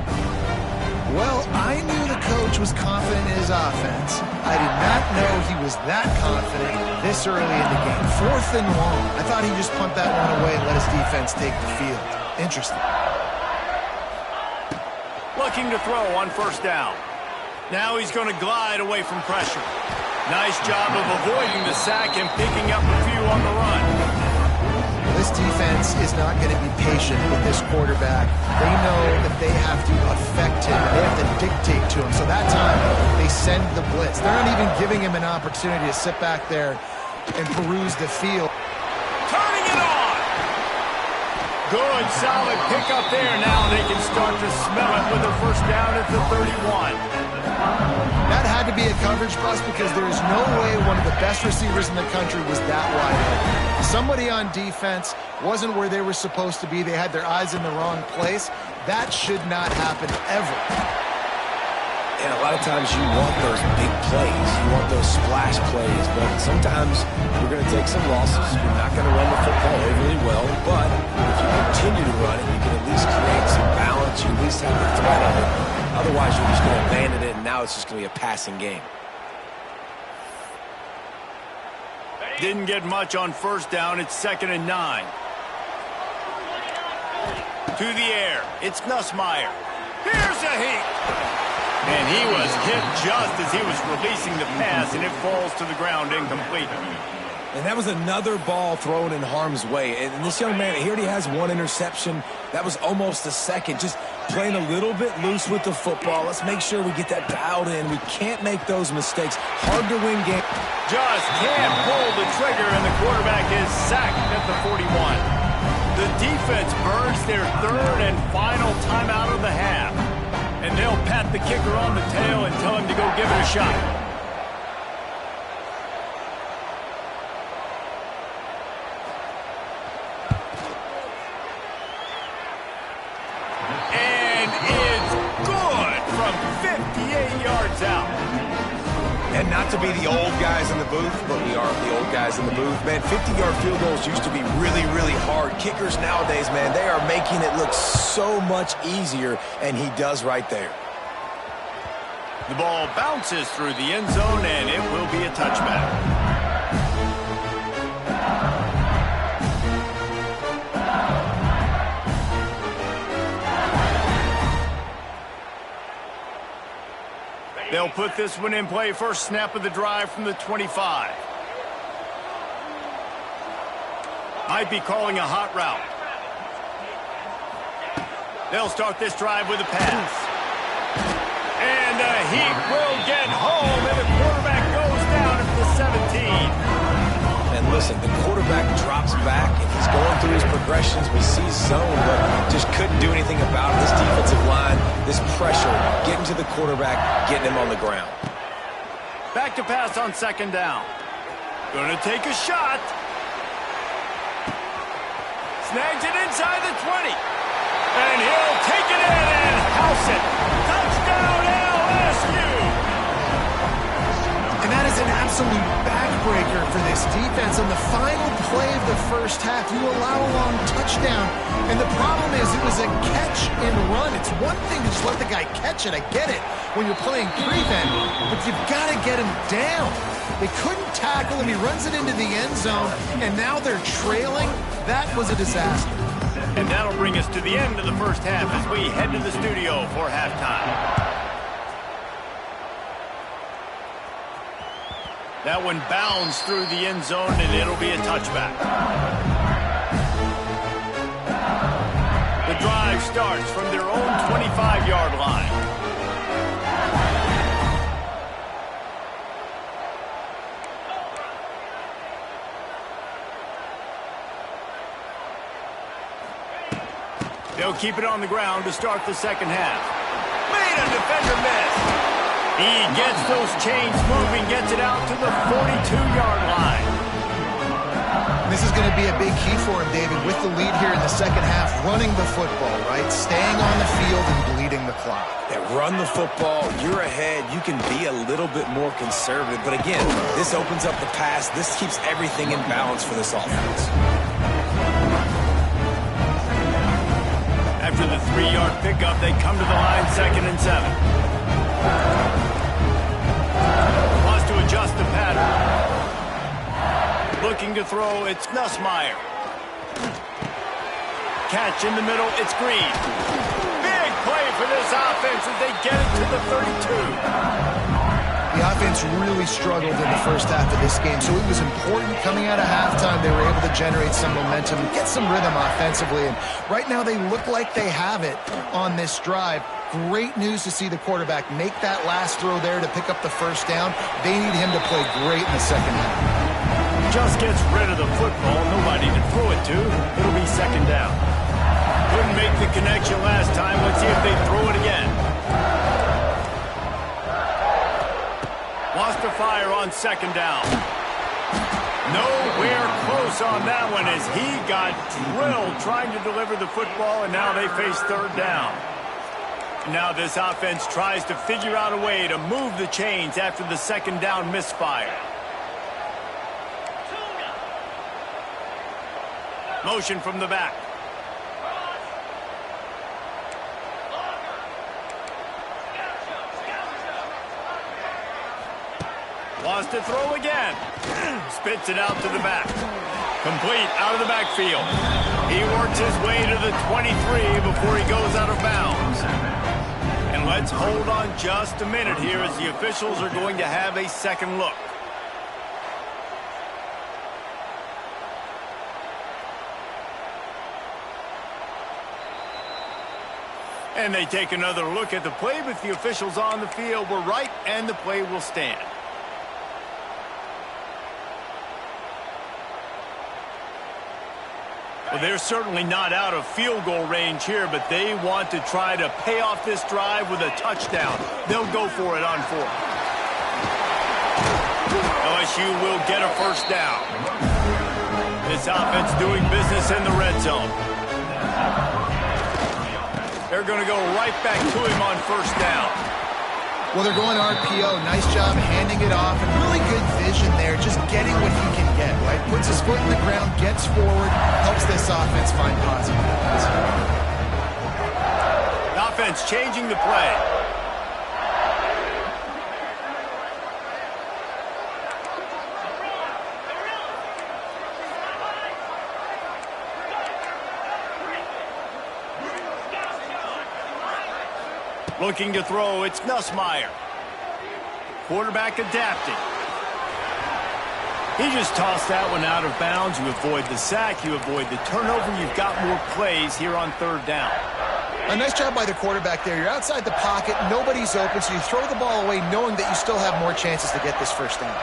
Well, I knew the coach was confident in his offense. I did not know he was that confident this early in the game. 4th and long. I thought he'd just punt that one away and let his defense take the field. Interesting. Looking to throw on 1st down. Now he's going to glide away from pressure. Nice job of avoiding the sack and picking up a few on the run. This this defense is not going to be patient with this quarterback. They know that they have to affect him. They have to dictate to him. So that time, they send the blitz. They're not even giving him an opportunity to sit back there and peruse the field. Turning it on! Good, solid pickup there. Now they can start to smell it with a first down at the 31. That had to be a coverage bust because there is no way one of the best receivers in the country was that wide open. Somebody on defense wasn't where they were supposed to be. They had their eyes in the wrong place. That should not happen ever. And a lot of times you want those big plays. You want those splash plays. But sometimes you're going to take some losses. You're not going to run the football overly well. But if you continue to run it, you can at least create some balance. You at least have the threat of it. Otherwise, you're just going to abandon it, and now it's just going to be a passing game. Didn't get much on first down. It's 2nd and 9. To the air. It's Nussmeier. Here's a heat. And he was hit just as he was releasing the pass, and it falls to the ground incomplete. And that was another ball thrown in harm's way. And this young man, he already has one interception. That was almost a second. Just playing a little bit loose with the football. Let's make sure we get that dialed in. We can't make those mistakes. Hard to win game. Just can't pull the trigger, and the quarterback is sacked at the 41. The defense burns their third and final timeout of the half. And they'll pat the kicker on the tail and tell him to go give it a shot. And it's good from 58 yards out. And not to be the old guys in the booth, but we are the old guys in the booth. Man, 50-yard field goals used to be really, really hard. Kickers nowadays, man, they are making it look so much easier, and he does right there. The ball bounces through the end zone, and it will be a touchback. They'll put this one in play. First snap of the drive from the 25. Might be calling a hot route. They'll start this drive with a pass. And the Heat will get home, and the quarterback goes down at the 17. And listen, the quarterback drops back, and he's going through his progressions. We see zone, but just couldn't do anything about it. This defensive line, this pressure, getting to the quarterback, getting him on the ground. Back to pass on 2nd down. Gonna take a shot. Snags it inside the 20. And he'll take it in and house it. Touchdown LSU! And that is an absolute backbreaker for this defense. On the final play of the first half, you allow a long touchdown. And the problem is it was a catch and run. It's one thing to just let the guy catch it. I get it when you're playing prevent, but you've got to get him down. They couldn't tackle him. He runs it into the end zone, and now they're trailing. That was a disaster. And that'll bring us to the end of the first half as we head to the studio for halftime. That one bounds through the end zone, and it'll be a touchback. The drive starts from their own 25-yard line. They'll keep it on the ground to start the second half. Made a defender miss. He gets those chains moving, gets it out to the 42-yard line. This is going to be a big key for him, David, with the lead here in the second half, running the football, right? Staying on the field and bleeding the clock. Yeah, run the football. You're ahead. You can be a little bit more conservative. But again, this opens up the pass. This keeps everything in balance for this offense. After the 3-yard pickup, they come to the line, 2nd and 7. Wants to adjust the pattern. Looking to throw, it's Nussmeier. Catch in the middle, it's Green. Big play for this offense as they get it to the 32. The offense really struggled in the first half of this game, so it was important coming out of halftime they were able to generate some momentum, get some rhythm offensively, and right now they look like they have it on this drive. Great news to see the quarterback make that last throw there to pick up the first down. They need him to play great in the second half. Just gets rid of the football. Nobody to throw it to. It'll be second down. Couldn't make the connection last time. Let's see if they throw it again. Lost to fire on second down. Nowhere close on that one as he got drilled trying to deliver the football, and now they face third down. Now this offense tries to figure out a way to move the chains after the second down misfire. Motion from the back. Wants to throw again. Spits it out to the back. Complete out of the backfield. He works his way to the 23 before he goes out of bounds. And let's hold on just a minute here as the officials are going to have a second look. And they take another look at the play with the officials on the field. We're right, and the play will stand. Well, they're certainly not out of field goal range here, but they want to try to pay off this drive with a touchdown. They'll go for it on fourth. LSU will get a first down. This offense doing business in the red zone. They're going to go right back to him on first down. Well, they're going RPO. Nice job handing it off, and really good vision there, just getting what he can get, right? Puts his foot in the ground, gets forward, helps this offense find positives. Offense changing the play. Looking to throw, it's Nussmeier. Quarterback adapting. He just tossed that one out of bounds. You avoid the sack, you avoid the turnover. You've got more plays here on third down. A nice job by the quarterback there. You're outside the pocket, nobody's open, so you throw the ball away knowing that you still have more chances to get this first down.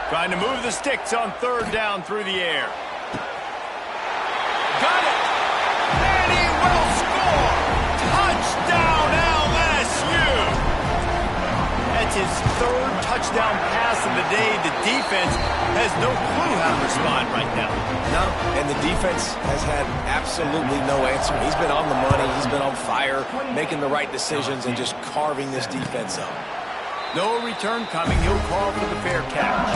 Trying to move the sticks on third down through the air. Got it! And he will score! Touchdown LSU! That's his third touchdown pass of the day. The defense has no clue how to respond right now. No, and the defense has had absolutely no answer. He's been on the money. He's been on fire, making the right decisions and just carving this defense up. No return coming. He'll call for the fair catch.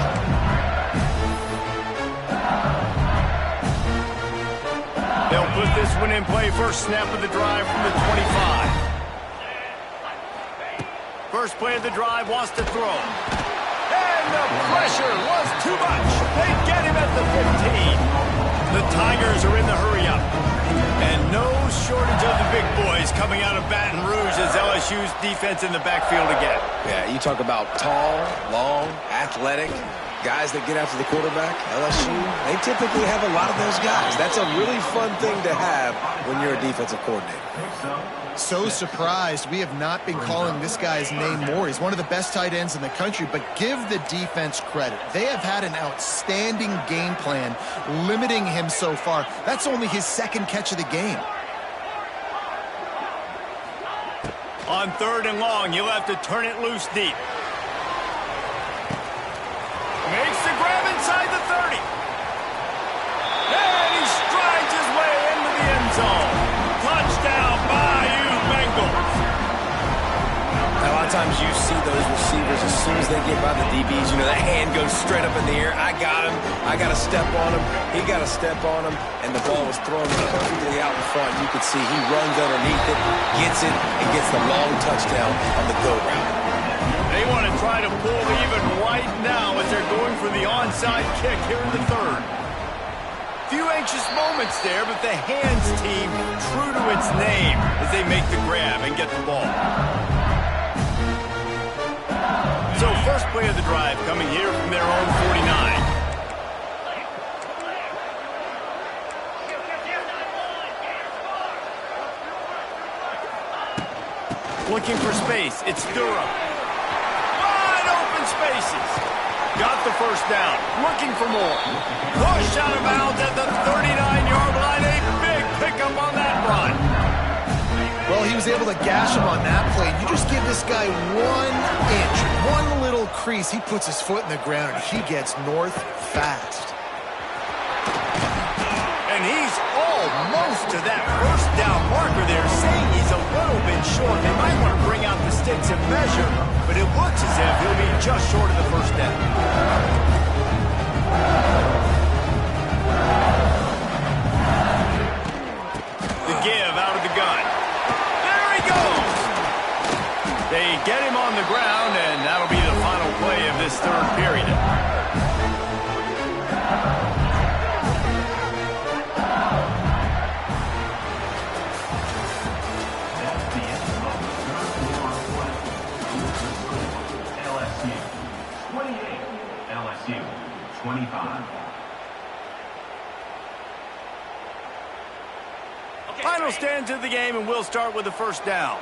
They'll put this one in play. First snap of the drive from the 25. First play of the drive, wants to throw. And the pressure was too much. They get him at the 15. The Tigers are in the hurry-up. And no shortage of the big boys coming out of Baton Rouge as LSU's defense in the backfield again. Yeah, you talk about tall, long, athletic, guys that get after the quarterback. LSU, they typically have a lot of those guys. That's a really fun thing to have when you're a defensive coordinator. So surprised we have not been calling this guy's name more. He's one of the best tight ends in the country, but give the defense credit. They have had an outstanding game plan limiting him so far. That's only his second catch of the game. On third and long, you'll have to turn it loose deep. Makes the grab inside the 30. And he strides his way into the end zone. Touchdown, Bayou Bengals. A lot of times you see those receivers as soon as they get by the DBs, you know, that hand goes straight up in the air. I got him. I got to step on him. He got to step on him. And the ball was thrown perfectly out in front. You could see he runs underneath it, gets it, and gets the long touchdown on the go route. They want to try to pull even right now as they're going for the onside kick here in the third. Few anxious moments there, but the hands team true to its name as they make the grab and get the ball. first play of the drive coming here from their own 49. Looking for space. It's Durham. Wide open spaces. Got the first down. Looking for more. Push out of bounds at the 39-yard line. A big pickup on that run. Well, he was able to gash him on that play. You just give this guy 1 inch, one little crease. He puts his foot in the ground, and he gets north fast. And he's almost to that first down marker there, saying he's a little bit short. They might want to bring out the sticks and measure, but it looks as if he'll be just short of the first down. The give out of the gun. There he goes! They get him on the ground, and that'll be the final play of this third period. LSU 25. Final stands of the game, and we'll start with the first down.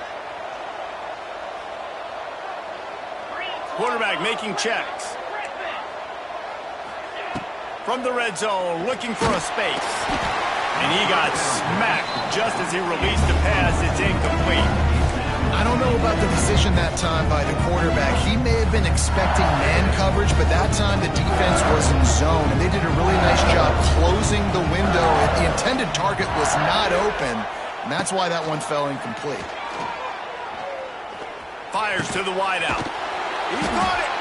Quarterback making checks. From the red zone, looking for a space. And he got smacked just as he released the pass. It's incomplete. I don't know about the decision that time by the quarterback. He may have been expecting man coverage, but that time the defense was in zone, and they did a really nice job closing the window. The intended target was not open, and that's why that one fell incomplete. Fires to the wideout. He caught it.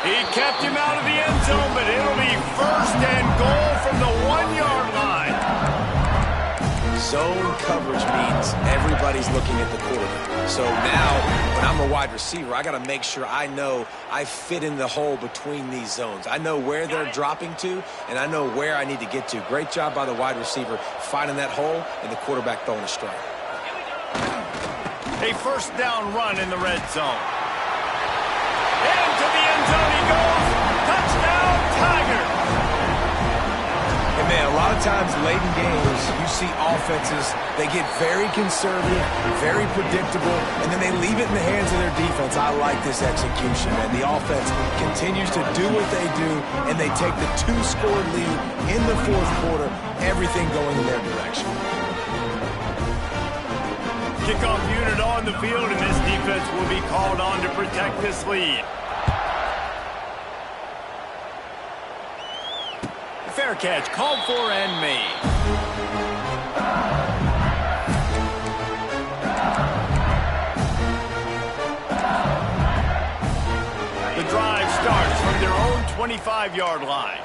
He kept him out of the end zone, but it'll be first and goal from the 1-yard line. Zone coverage means everybody's looking at the quarterback. So now, when I'm a wide receiver, I got to make sure I know I fit in the hole between these zones. I know where they're dropping to, and I know where I need to get to. Great job by the wide receiver finding that hole, and the quarterback throwing a strike. A first down run in the red zone. Into the end zone he goes. Touchdown, Tigers. And man, a lot of times late in games, you see offenses, they get very conservative, very predictable, and then they leave it in the hands of their defense. I like this execution, man. The offense continues to do what they do, and they take the 2-score lead in the fourth quarter, everything going in their direction. Kickoff unit on the field, and this defense will be called on to protect this lead. Fair catch, called for and made. The drive starts from their own 25-yard line.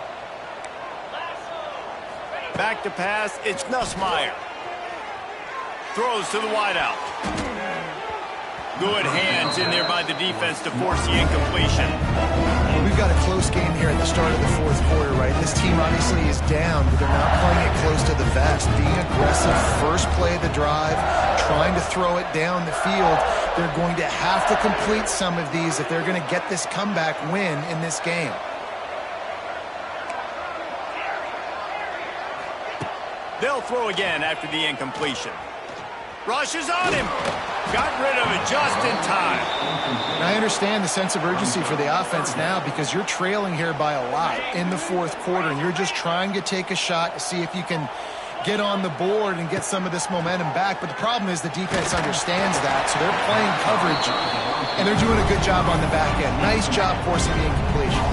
Back to pass, it's Nussmeier. Throws to the wideout. Good hands in there by the defense to force the incompletion. We've got a close game here at the start of the fourth quarter, right? This team obviously is down, but they're not playing it close to the vest. Being aggressive, first play of the drive, trying to throw it down the field. They're going to have to complete some of these if they're going to get this comeback win in this game. They'll throw again after the incompletion. Rushes on him. Got rid of it just in time. And I understand the sense of urgency for the offense now because you're trailing here by a lot in the fourth quarter, and you're just trying to take a shot to see if you can get on the board and get some of this momentum back. But the problem is the defense understands that, so they're playing coverage, and they're doing a good job on the back end. Nice job forcing the incompletion.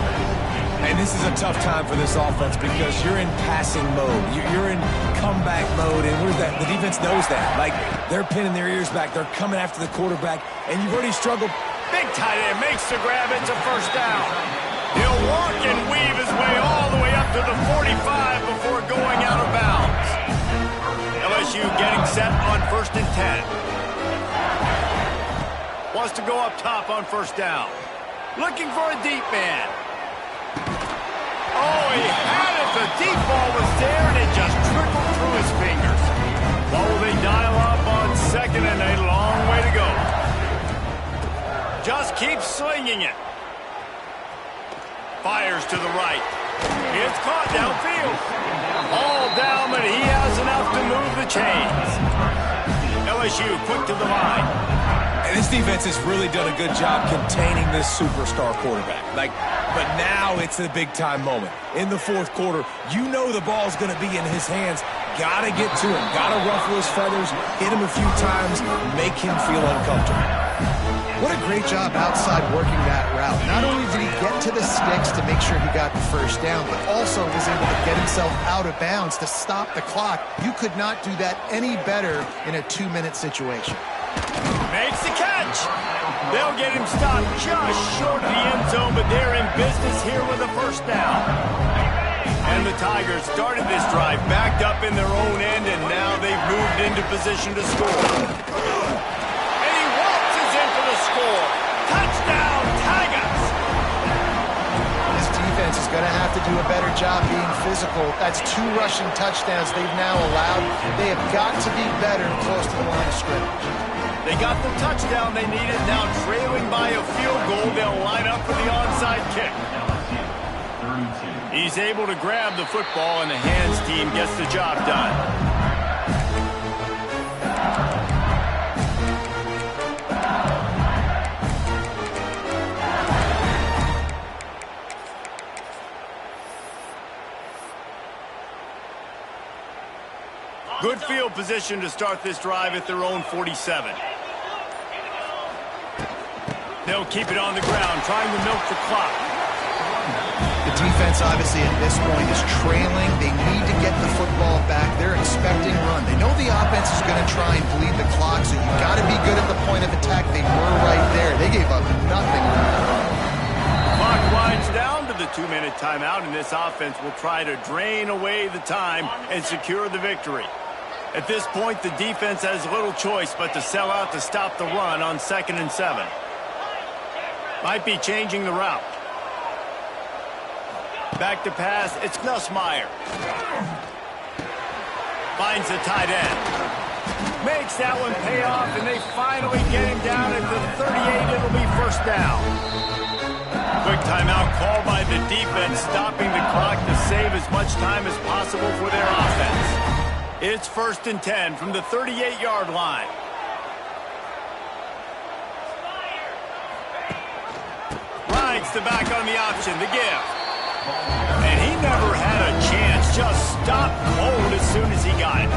And this is a tough time for this offense because you're in passing mode. You're in comeback mode, and the defense knows that. Like, they're pinning their ears back. They're coming after the quarterback, and you've already struggled. Big tight end makes the grab. It's a first down. He'll walk and weave his way all the way up to the 45 before going out of bounds. LSU getting set on 1st and 10. Wants to go up top on first down. Looking for a deep man. Oh, he had it. The deep ball was there, and it just trickled through his fingers. What will they dial up on 2nd and a long way to go? Just keep slinging it. Fires to the right. It's caught downfield. All down, but he has enough to move the chains. LSU quick to the line. And this defense has really done a good job containing this superstar quarterback. But now it's a big-time moment. In the fourth quarter, you know the ball's going to be in his hands. Got to get to him. Got to ruffle his feathers, hit him a few times, make him feel uncomfortable. What a great job outside working that route. Not only did he get to the sticks to make sure he got the first down, but also was able to get himself out of bounds to stop the clock. You could not do that any better in a 2-minute situation. Makes the catch. They'll get him stopped just short of the end zone, but they're in business here with a first down. And the Tigers started this drive backed up in their own end, and now they've moved into position to score. And he waltzes in for the score. Touchdown, Tigers! This defense is going to have to do a better job being physical. That's 2 rushing touchdowns they've now allowed. They have got to be better close to the line of scrimmage. They got the touchdown they needed. Now trailing by a field goal, they'll line up for the onside kick. He's able to grab the football, and the hands team gets the job done. Good field position to start this drive at their own 47. They'll keep it on the ground, trying to milk the clock. The defense, obviously, at this point is trailing. They need to get the football back. They're expecting run. They know the offense is going to try and bleed the clock, so you've got to be good at the point of attack. They were right there. They gave up nothing on that run. Clock winds down to the 2-minute timeout, and this offense will try to drain away the time and secure the victory. At this point, the defense has little choice but to sell out to stop the run on 2nd and 7. Might be changing the route. Back to pass, it's Nussmeier. Finds the tight end. Makes that one pay off, and they finally get him down at the 38. It'll be first down. Quick timeout called by the defense, stopping the clock to save as much time as possible for their offense. It's 1st and 10 from the 38-yard line. Rides the back on the option, the give. And he never had a chance, just stopped cold as soon as he got it.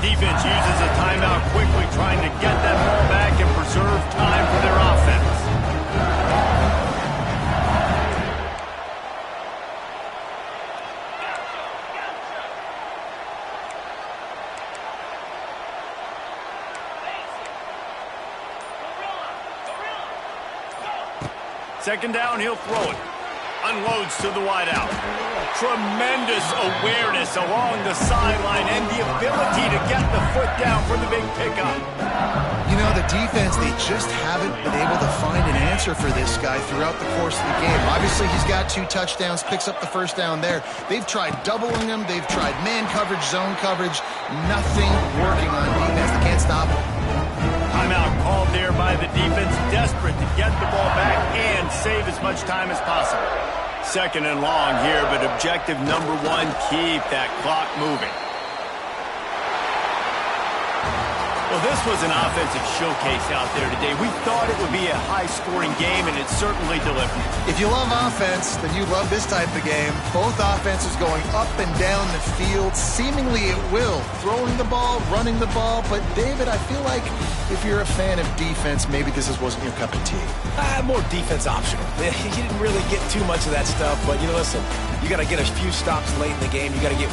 Defense uses a timeout quickly, trying to get that ball back and preserve time for their offense. Second down, he'll throw it. Unloads to the wideout. Tremendous awareness along the sideline and the ability to get the foot down for the big pickup. You know, the defense, they just haven't been able to find an answer for this guy throughout the course of the game. Obviously, he's got 2 touchdowns, picks up the first down there. They've tried doubling him. They've tried man coverage, zone coverage. Nothing working on defense. They can't stop him. Timeout called there by the defense, desperate to get the ball back and save as much time as possible. 2nd and long here, but objective number 1, keep that clock moving. Well, this was an offensive showcase out there today. We thought it would be a high-scoring game, and it certainly delivered. If you love offense, then you love this type of game. Both offenses going up and down the field, seemingly at will. Throwing the ball, running the ball. But, David, I feel like if you're a fan of defense, maybe this wasn't your cup of tea. More defense optional. You didn't really get too much of that stuff, but, listen, you got to get a few stops late in the game. You got to get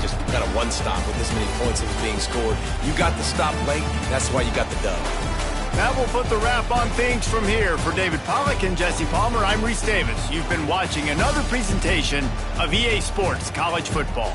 just kind of one stop with this many points that was being scored. You got the stop late. That's why you got the dub. That will put the wrap on things from here. For David Pollack and Jesse Palmer, I'm Reese Davis. You've been watching another presentation of EA Sports College Football.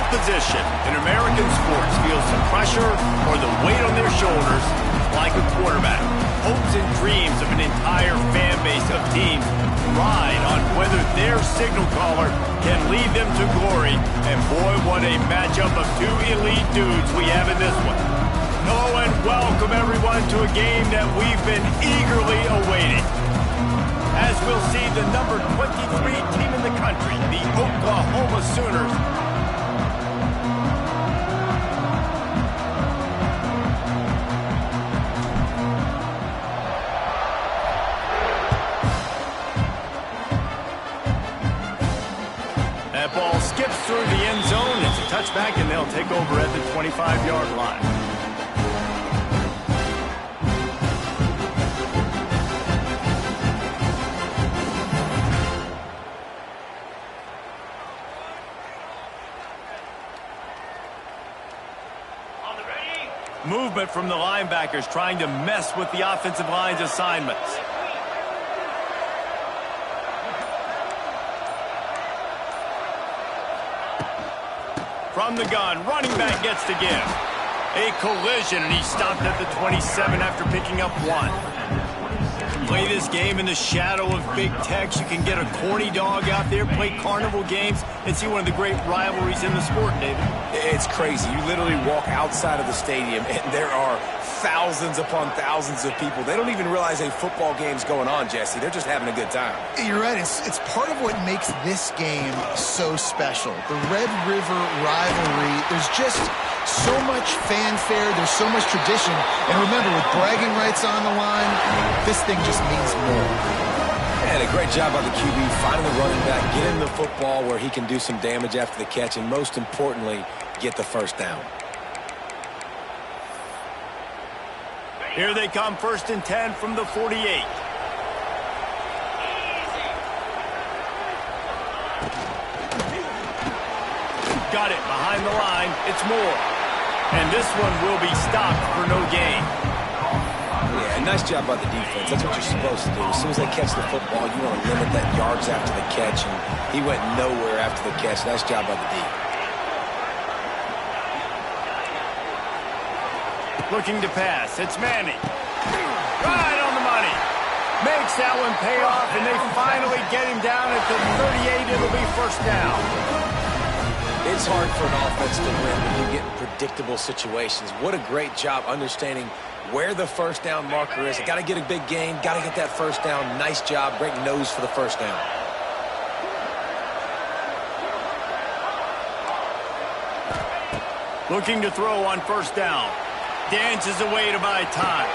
position in American sports feels the pressure or the weight on their shoulders like a quarterback. Hopes and dreams of an entire fan base of teams ride on whether their signal caller can lead them to glory. And boy, what a matchup of two elite dudes we have in this one. Oh, and welcome everyone to a game that we've been eagerly awaiting. As we'll see the number 23 team in the country, the Oklahoma Sooners, that ball skips through the end zone. It's a touchback, and they'll take over at the 25-yard line. Movement from the linebackers trying to mess with the offensive line's assignments. From the gun, running back gets to give. A collision, and he stopped at the 27 after picking up one. Play this game in the shadow of Big Tex. You can get a corny dog out there, play carnival games, and see one of the great rivalries in the sport, David. It's crazy. You literally walk outside of the stadium, and there are thousands upon thousands of people. They don't even realize a football game's going on, Jesse. They're just having a good time. You're right. It's part of what makes this game so special. The Red River rivalry, there's just so much fanfare. There's so much tradition. And remember, with bragging rights on the line, this thing just means more. And a great job by the QB finding the running back, getting the football where he can do some damage after the catch, and most importantly, get the first down. Here they come, 1st and 10 from the 48. Got it behind the line. It's Moore. And this one will be stopped for no gain. Yeah, nice job by the defense. That's what you're supposed to do. As soon as they catch the football, you want to limit that yards after the catch, and he went nowhere after the catch. Nice job by the D. Looking to pass. It's Manning. Right on the money. Makes that one pay off, and they finally get him down at the 38. It'll be first down. It's hard for an offense to win when you get in predictable situations. What a great job understanding where the first down marker is. Got to get a big gain. Got to get that first down. Nice job. Great nose for the first down. Looking to throw on first down. Dances away to buy time.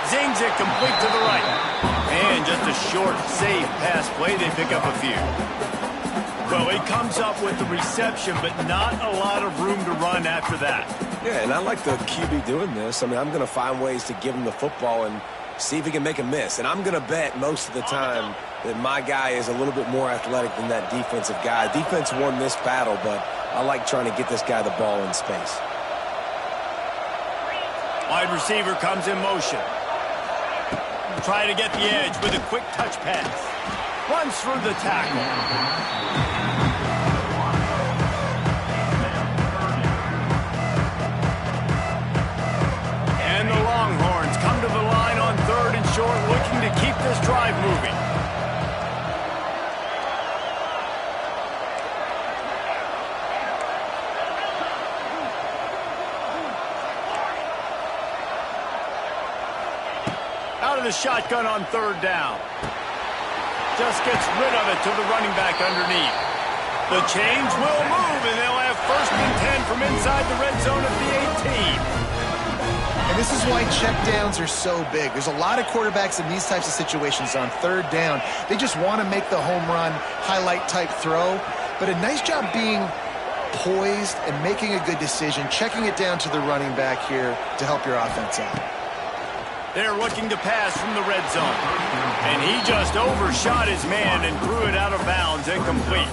Zings it complete to the right. And just a short, safe pass play. They pick up a few. Well, he comes up with the reception, but not a lot of room to run after that. Yeah, and I like the QB doing this. I mean, I'm going to find ways to give him the football and see if he can make a miss. And I'm going to bet most of the time that my guy is a little bit more athletic than that defensive guy. Defense won this battle, but I like trying to get this guy the ball in space. Wide receiver comes in motion. Trying to get the edge with a quick touch pass. Runs through the tackle. And the Longhorns come to the line on 3rd and short, looking to keep this drive moving. Out of the shotgun on 3rd down. Just gets rid of it to the running back underneath. The chains will move, and they'll have 1st and 10 from inside the red zone at the 18. And this is why checkdowns are so big. There's a lot of quarterbacks in these types of situations on 3rd down. They just want to make the home run, highlight-type throw. But a nice job being poised and making a good decision, checking it down to the running back here to help your offense out. They're looking to pass from the red zone. And he just overshot his man and threw it out of bounds and complete.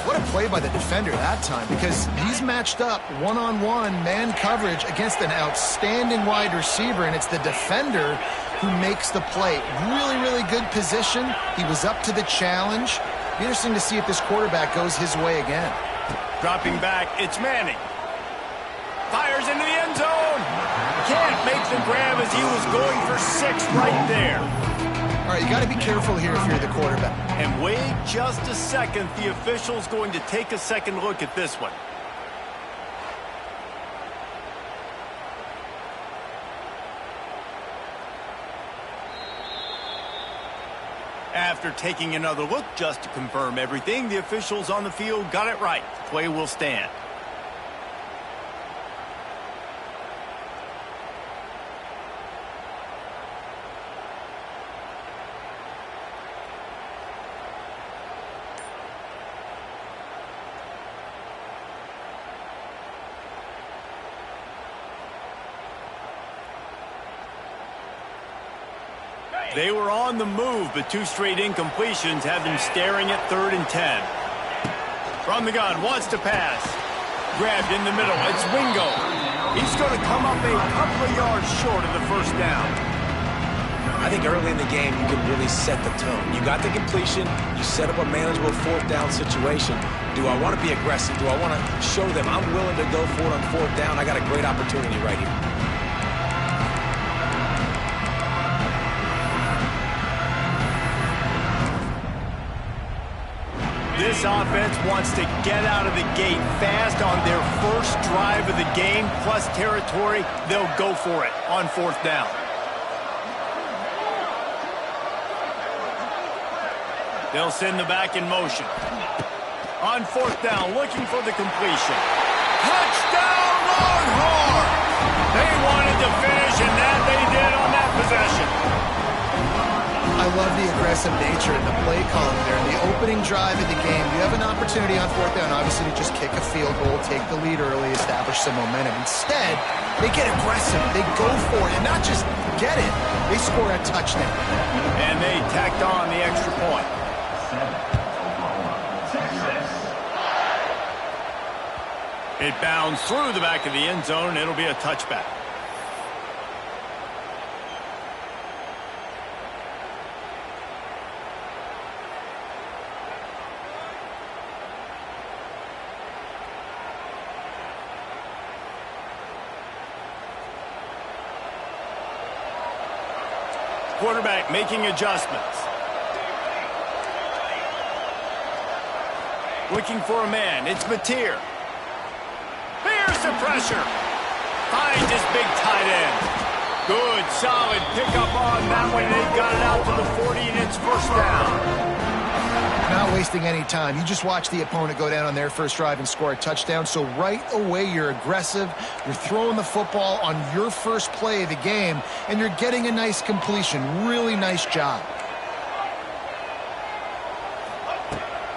What a play by the defender that time, because he's matched up one-on-one man coverage against an outstanding wide receiver, and it's the defender who makes the play. Really, really good position. He was up to the challenge. Be interesting to see if this quarterback goes his way again. Dropping back, it's Manning. Fires into the end zone. Can't make the grab as he was going for 6 right there. All right, you got to be careful here if you're the quarterback. And wait just a second. The official's going to take a second look at this one. After taking another look just to confirm everything, the officials on the field got it right. Play will stand. They were on the move, but 2 straight incompletions have them staring at 3rd and 10. From the gun, wants to pass. Grabbed in the middle, it's Wingo. He's going to come up a couple of yards short of the first down. I think early in the game, you can really set the tone. You got the completion. You set up a manageable 4th down situation. Do I want to be aggressive? Do I want to show them I'm willing to go for it on 4th down? I got a great opportunity right here. This offense wants to get out of the gate fast on their first drive of the game, plus territory. They'll go for it on 4th down. They'll send the back in motion. On 4th down, looking for the completion. Touchdown, Longhorns! They wanted to finish, and that they did on that possession. I love the aggressive nature and the play calling there. In the opening drive of the game, you have an opportunity on 4th down, obviously, to just kick a field goal, take the lead early, establish some momentum. Instead, they get aggressive. They go for it, and not just get it. They score a touchdown. And they tacked on the extra point. It bounds through the back of the end zone. It'll be a touchback. Quarterback making adjustments. Looking for a man. It's Mateer. Here's the pressure. Finds his big tight end. Good, solid pickup on that one. They got it out to the 40, and it's 1st down. Not wasting any time. You just watch the opponent go down on their first drive and score a touchdown. So right away, you're aggressive. You're throwing the football on your first play of the game, and you're getting a nice completion. Really nice job.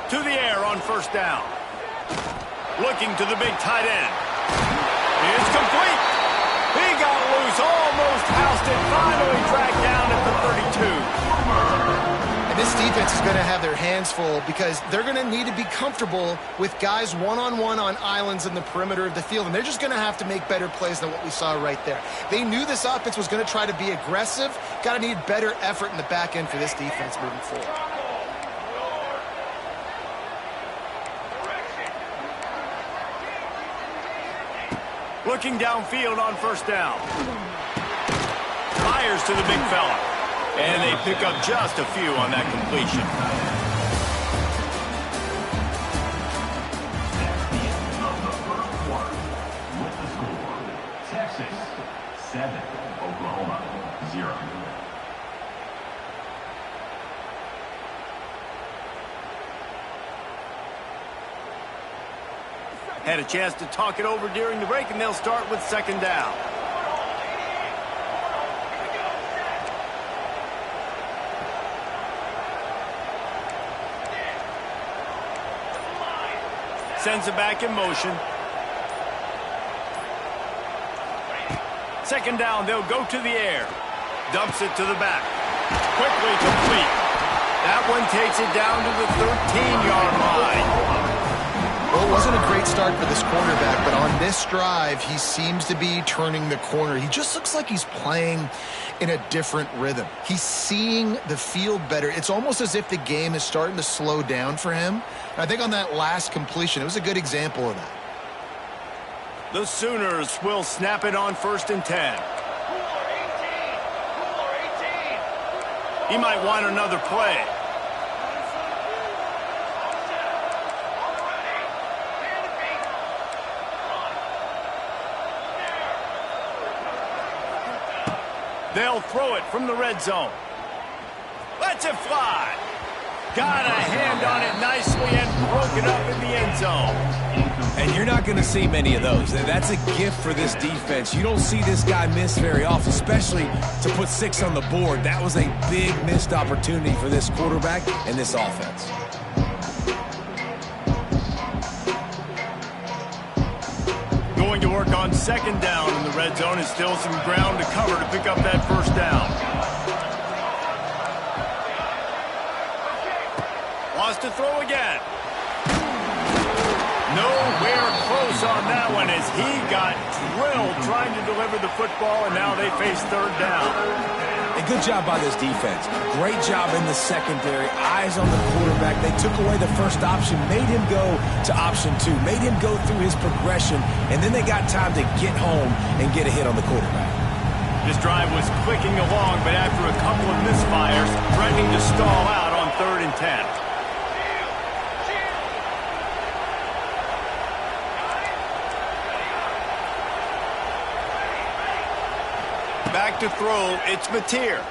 To the air on 1st down. Looking to the big tight end. It's complete. He got loose, almost housed it, finally dragged down at the 32. This defense is going to have their hands full because they're going to need to be comfortable with guys one-on-one on islands in the perimeter of the field, and they're just going to have to make better plays than what we saw right there. They knew this offense was going to try to be aggressive. Got to need better effort in the back end for this defense moving forward. Looking downfield on 1st down. Fires to the big fella. And they pick up just a few on that completion. With the score, Texas 7, Oklahoma 0. Had a chance to talk it over during the break, and they'll start with 2nd down. Sends it back in motion. 2nd down, they'll go to the air. Dumps it to the back. Quickly complete. That one takes it down to the 13-yard line. Well, it wasn't a great start for this quarterback, but on this drive, he seems to be turning the corner. He just looks like he's playing in a different rhythm. He's seeing the field better. It's almost as if the game is starting to slow down for him. And I think on that last completion, it was a good example of that. The Sooners will snap it on 1st and 10. He might want another play. They'll throw it from the red zone. Lets it fly. Got a hand on it nicely and broke it up in the end zone. And you're not going to see many of those. That's a gift for this defense. You don't see this guy miss very often, especially to put 6 on the board. That was a big missed opportunity for this quarterback and this offense. Going to work on 2nd down in the red zone, and still some ground to cover to pick up that 1st down. Wants to throw again. Nowhere close on that one as he got drilled trying to deliver the football, and now they face 3rd down. A good job by this defense. Great job in the secondary. Eyes on the quarterback. They took away the first option, made him go to option 2, made him go through his progression, and then they got time to get home and get a hit on the quarterback. This drive was clicking along, but after a couple of misfires, threatening to stall out on 3rd and 10. Back to throw, it's Mateer.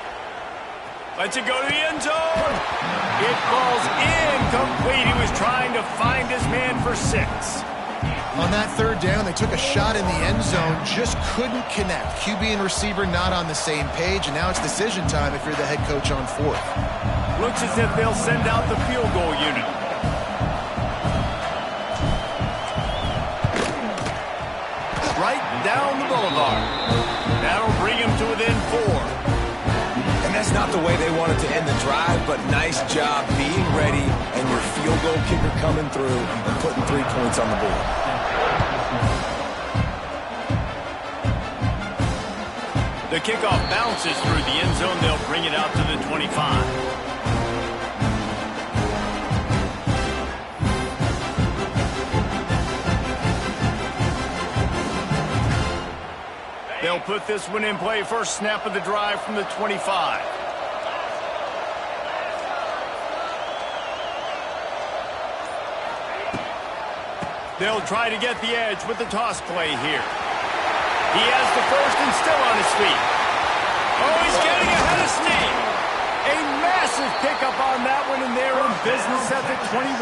Lets it go to the end zone. It falls incomplete. He was trying to find his man for 6. On that 3rd down, they took a shot in the end zone, just couldn't connect. QB and receiver not on the same page, and now it's decision time if you're the head coach on 4th. Looks as if they'll send out the field goal unit. Right down the boulevard. That'll bring him to within 4. And that's not the way they wanted to end the drive, but nice job being ready and your field goal kicker coming through and putting 3 points on the board. The kickoff bounces through the end zone. They'll bring it out to the 25. They'll put this one in play. First snap of the drive from the 25. They'll try to get the edge with the toss play here. He has the first and still on his feet. Oh, he's getting ahead of steam. A massive pickup on that one, and they're in business at the 21.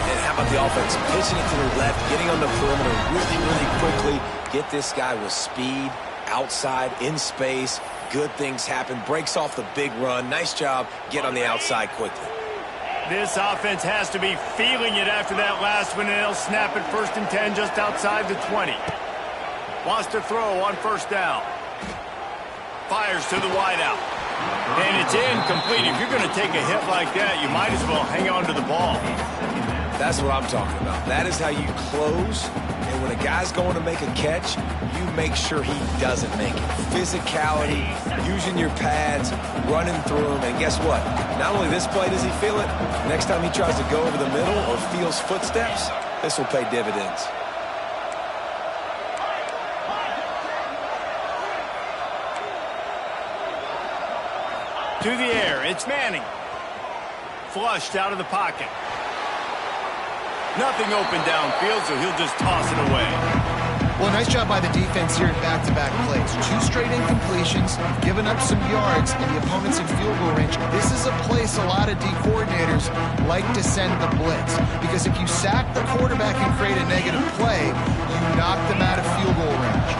And how about the offense? Pitching it to the left, getting on the perimeter really quickly. Get this guy with speed, outside, in space. Good things happen. Breaks off the big run. Nice job. Get on the outside quickly. This offense has to be feeling it after that last one, and they'll snap it 1st and 10 just outside the 20. Wants to throw on 1st down. Fires to the wideout. And it's incomplete. If you're going to take a hit like that, you might as well hang on to the ball. That's what I'm talking about. That is how you close. And when a guy's going to make a catch, you make sure he doesn't make it. Physicality, using your pads, running through them. And guess what? Not only this play does he feel it, next time he tries to go over the middle or feels footsteps, this will pay dividends. To the air, it's Manning. Flushed out of the pocket. Nothing open downfield, so he'll just toss it away. Well, nice job by the defense here in back-to-back plays. 2 straight incompletions, given up some yards, and the opponent's in field goal range. This is a place a lot of D coordinators like to send the blitz, because if you sack the quarterback and create a negative play, you knock them out of field goal range.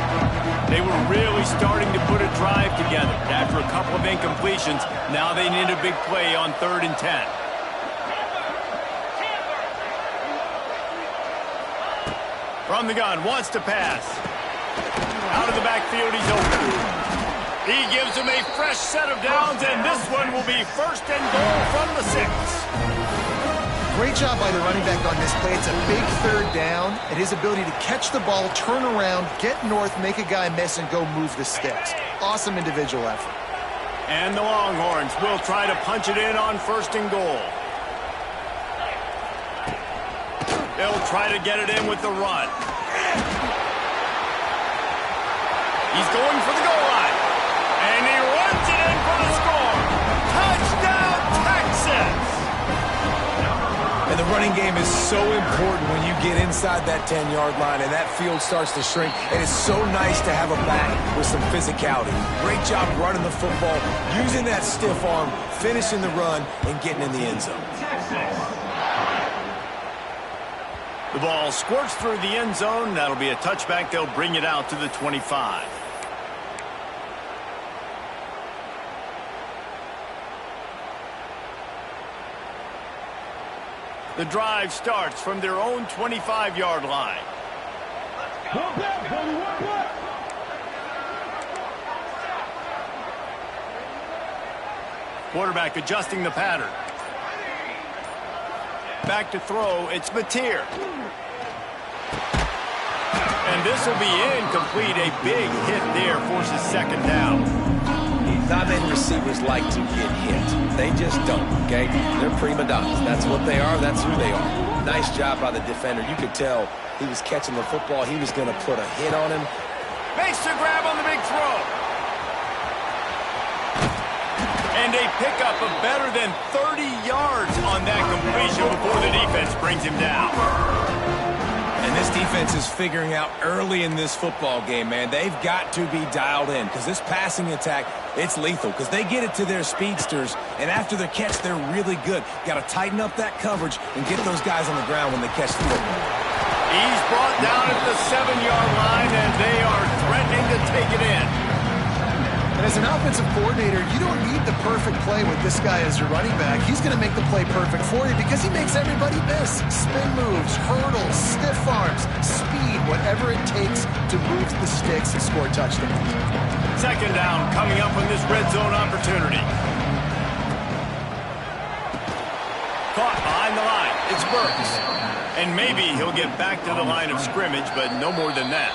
They were really starting to put a drive together. After a couple of incompletions, now they need a big play on 3rd and 10. From the gun, wants to pass. Out of the backfield, he's open. He gives him a fresh set of downs, and this one will be 1st and goal from the 6. Great job by the running back on this play. It's a big third down, and his ability to catch the ball, turn around, get north, make a guy miss, and go move the sticks. Awesome individual effort. And the Longhorns will try to punch it in on 1st and goal. They'll try to get it in with the run. He's going for the goal line. And he runs it in for the score. Touchdown, Texas! And the running game is so important when you get inside that 10-yard line and that field starts to shrink. And it's so nice to have a back with some physicality. Great job running the football, using that stiff arm, finishing the run, and getting in the end zone. The ball squirts through the end zone. That'll be a touchback. They'll bring it out to the 25. The drive starts from their own 25-yard line. Quarterback adjusting the pattern. Back to throw, it's Mateer. And this will be incomplete. A big hit there forces 2nd down. Not many receivers like to get hit. They just don't, okay? They're prima donnas. That's what they are. That's who they are. Nice job by the defender. You could tell he was catching the football. He was going to put a hit on him. Makes the grab on the big throw. And a pickup of better than 30 yards on that completion before the defense brings him down. And this defense is figuring out early in this football game, man. They've got to be dialed in because this passing attack, it's lethal because they get it to their speedsters, and after the catch, they're really good. Got to tighten up that coverage and get those guys on the ground when they catch the football. He's brought down at the 7-yard line, and they are threatening to take it in. And as an offensive coordinator, you don't need the perfect play with this guy as your running back. He's going to make the play perfect for you because he makes everybody miss. Spin moves, hurdles, stiff arms, speed, whatever it takes to move the sticks and score touchdowns. 2nd down coming up on this red zone opportunity. Caught behind the line. It's Burks. And maybe he'll get back to the line of scrimmage, but no more than that.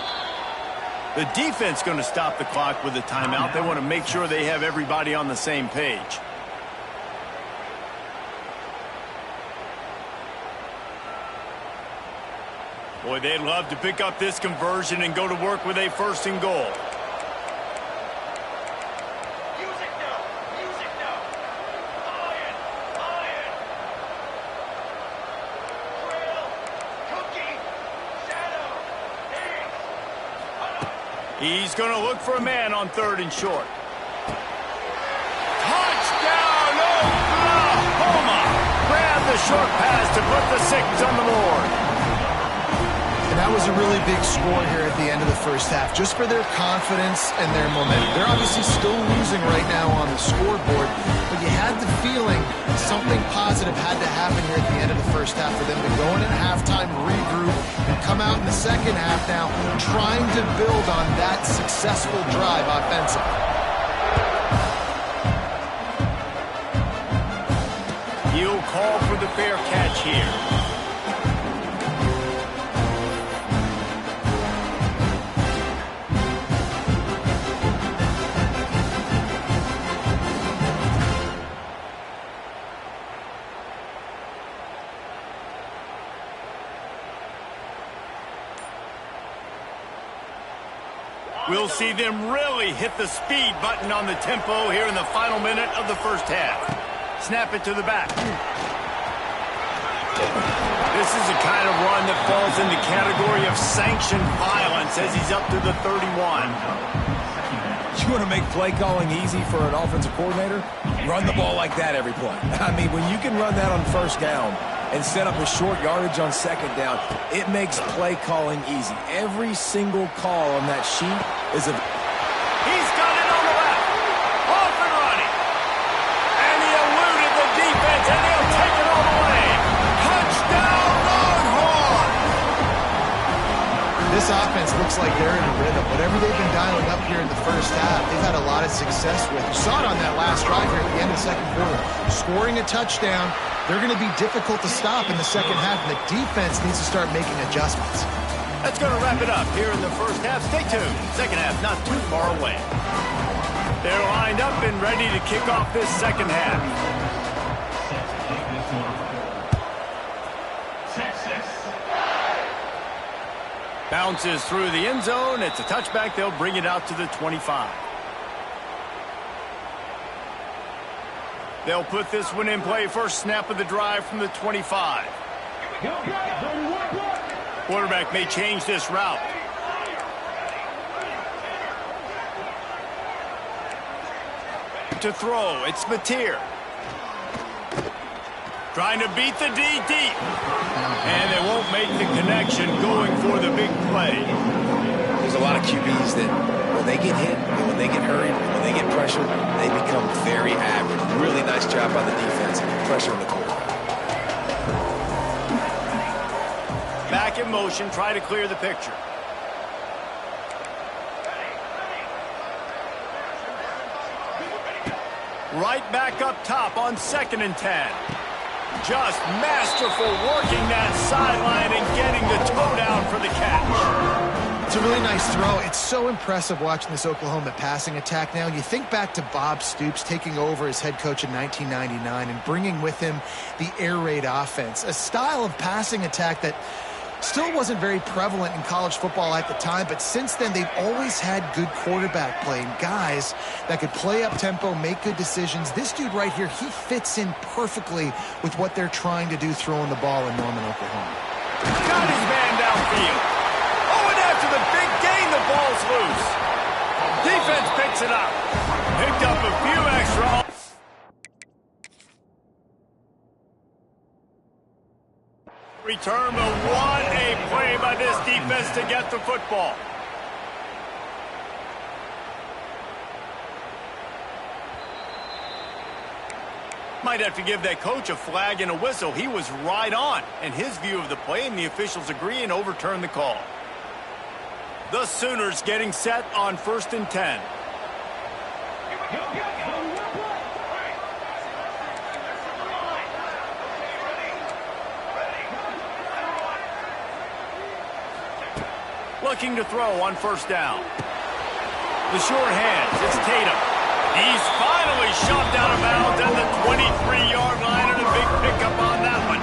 The defense going to stop the clock with a timeout. They want to make sure they have everybody on the same page. Boy, they'd love to pick up this conversion and go to work with a 1st and goal. He's going to look for a man on 3rd and short. Touchdown, Oklahoma! Grab the short pass to put the 6 on the board. And that was a really big score here at the end of the first half, just for their confidence and their momentum. They're obviously still losing right now on the scoreboard, but you had the feeling something positive had to happen here at the end of the first half for them to go in at halftime, regroup, and come out in the second half now trying to build on that successful drive offensively. He'll call for the fair catch here. We'll see them really hit the speed button on the tempo here in the final minute of the first half. Snap it to the back. This is the kind of run that falls in the category of sanctioned violence as he's up to the 31. You want to make play calling easy for an offensive coordinator? Run the ball like that every play. I mean, when you can run that on 1st down and set up a short yardage on 2nd down, it makes play calling easy. Every single call on that sheet is a... He's got it on the left. Off and running. And he eluded the defense, and he'll take it all the way. Touchdown, Longhorn! This offense looks like they're in a rhythm. Whatever they've been dialing up here in the first half, they've had a lot of success with. You saw it on that last drive here at the end of the 2nd quarter. Scoring a touchdown, they're going to be difficult to stop in the second half, and the defense needs to start making adjustments. That's going to wrap it up here in the first half. Stay tuned. Second half not too far away. They're lined up and ready to kick off this second half. Bounces through the end zone. It's a touchback. They'll bring it out to the 25. They'll put this one in play. First snap of the drive from the 25. Quarterback may change this route. To throw, it's Mateer. Trying to beat the D deep. And they won't make the connection going for the big play. There's a lot of QBs that when they get hit, and when they get hurried, when they get pressured, they become very average. Really nice job by the defense pressuring the quarterback. Back in motion, try to clear the picture. Right back up top on 2nd and 10. Just masterful working that sideline and getting the toe down for the catch. It's a really nice throw. It's so impressive watching this Oklahoma passing attack now. You think back to Bob Stoops taking over as head coach in 1999 and bringing with him the air raid offense, a style of passing attack that still wasn't very prevalent in college football at the time, but since then they've always had good quarterback play and guys that could play up tempo, make good decisions. This dude right here, he fits in perfectly with what they're trying to do throwing the ball in Norman, Oklahoma. Got his man downfield. Oh, and after the big gain, the ball's loose. Defense picks it up. Picked up a few extra. Return, but what a play by this defense to get the football. Might have to give that coach a flag and a whistle. He was right on in his view of the play, and the officials agree and overturn the call. The Sooners getting set on 1st and 10. Looking to throw on 1st down. The short hands, it's Tatum. He's finally shoved out of bounds at the 23-yard line, and a big pickup on that one.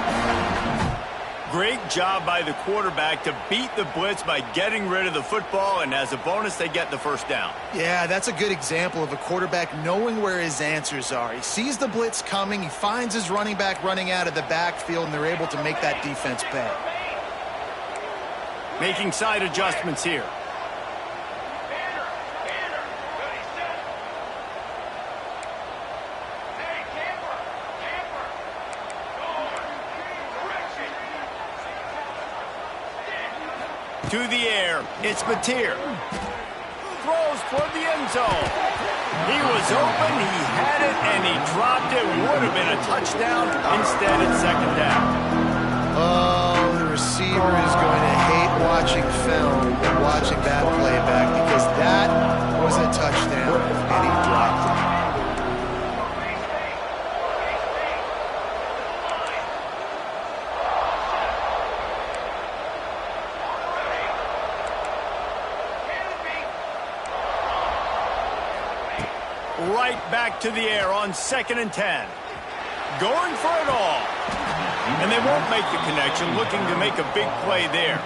Great job by the quarterback to beat the blitz by getting rid of the football, and as a bonus, they get the 1st down. Yeah, that's a good example of a quarterback knowing where his answers are. He sees the blitz coming, he finds his running back running out of the backfield, and they're able to make that defense pay. Making side adjustments here. To the air, it's Mateer. Throws toward the end zone. He was open, he had it, and he dropped it. Would have been a touchdown. Instead, it's 2nd down. Oh, the receiver is going to hate watching film and watching that playback because that was a touchdown, and he dropped it. Right back to the air on 2nd and 10. Going for it all. And they won't make the connection, looking to make a big play there.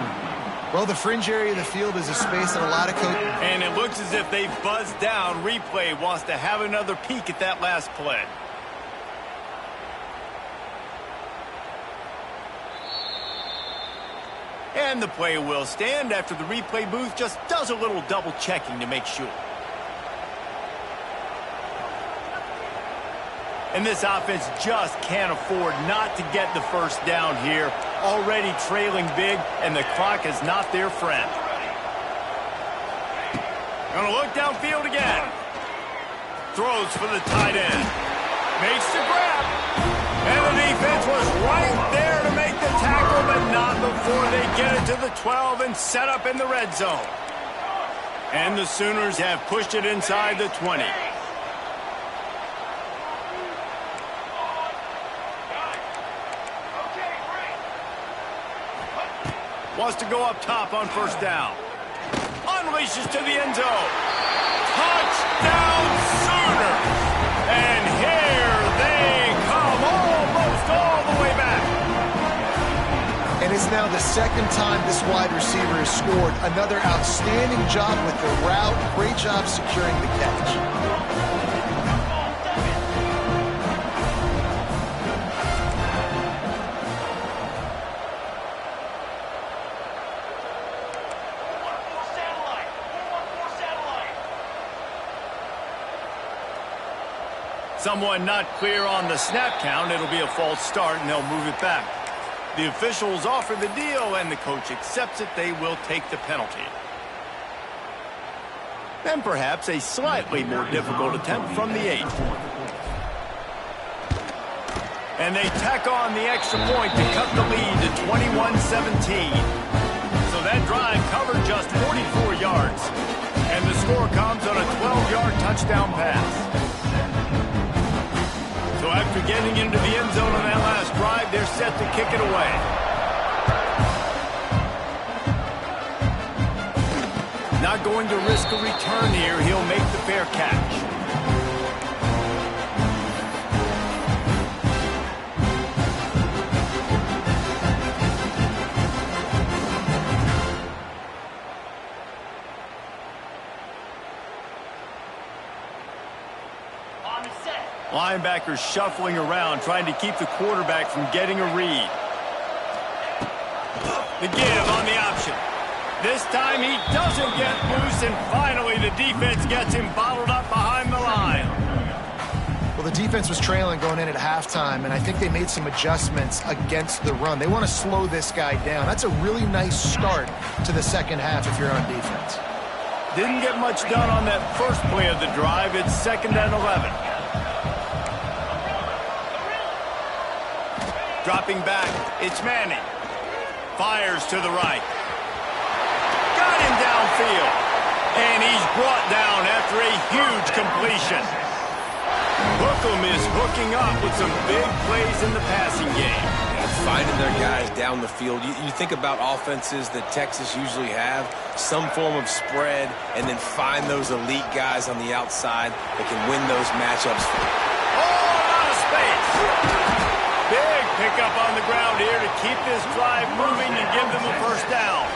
Well, the fringe area of the field is a space that a lot of coaches... And it looks as if they've buzzed down. Replay wants to have another peek at that last play. And the play will stand after the replay booth just does a little double checking to make sure. And this offense just can't afford not to get the 1st down here. Already trailing big, and the clock is not their friend. Gonna look downfield again. Throws for the tight end. Makes the grab. And the defense was right there to make the tackle, but not before they get it to the 12 and set up in the red zone. And the Sooners have pushed it inside the 20. Wants to go up top on first down. Unleashes to the end zone. Touchdown Sooners! And here they come, almost all the way back. And it's now the second time this wide receiver has scored. Another outstanding job with the route. Great job securing the catch. Someone not clear on the snap count. It'll be a false start, and they'll move it back. The officials offer the deal, and the coach accepts it. They will take the penalty. And perhaps a slightly more difficult attempt from the 8. And they tack on the extra point to cut the lead to 21-17. So that drive covered just 44 yards. And the score comes on a 12-yard touchdown pass. So after getting into the end zone on that last drive, they're set to kick it away. Not going to risk a return here. He'll make the fair catch. Linebackers shuffling around, trying to keep the quarterback from getting a read. The give on the option. This time he doesn't get loose, and finally the defense gets him bottled up behind the line. Well, the defense was trailing going in at halftime, and I think they made some adjustments against the run. They want to slow this guy down. That's a really nice start to the second half if you're on defense. Didn't get much done on that first play of the drive. It's 2nd and 11. Dropping back, it's Manning. Fires to the right. Got him downfield. And he's brought down after a huge completion. Hookem is hooking up with some big plays in the passing game. And finding their guys down the field. You think about offenses that Texas usually have, some form of spread, and then find those elite guys on the outside that can win those matchups. Oh, out of space. Big pickup on the ground here to keep this drive moving and give them a first down.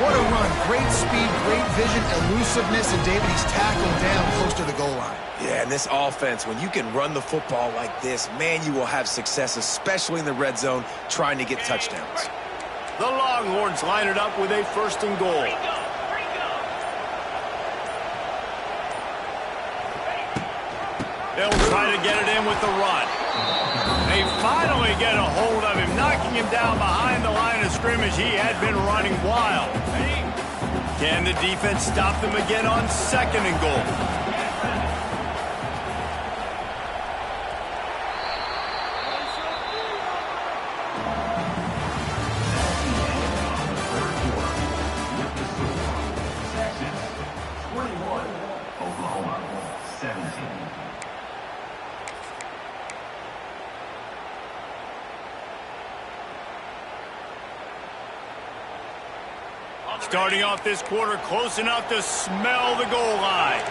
What a run. Great speed, great vision, elusiveness, and David, he's tackled down close to the goal line. Yeah, and this offense, when you can run the football like this, man, you will have success, especially in the red zone, trying to get touchdowns. The Longhorns line it up with a 1st and goal. They'll try to get it in with the run. They finally get a hold of him, knocking him down behind the line of scrimmage. He had been running wild. Can the defense stop them again on 2nd and goal? Starting off this quarter close enough to smell the goal line.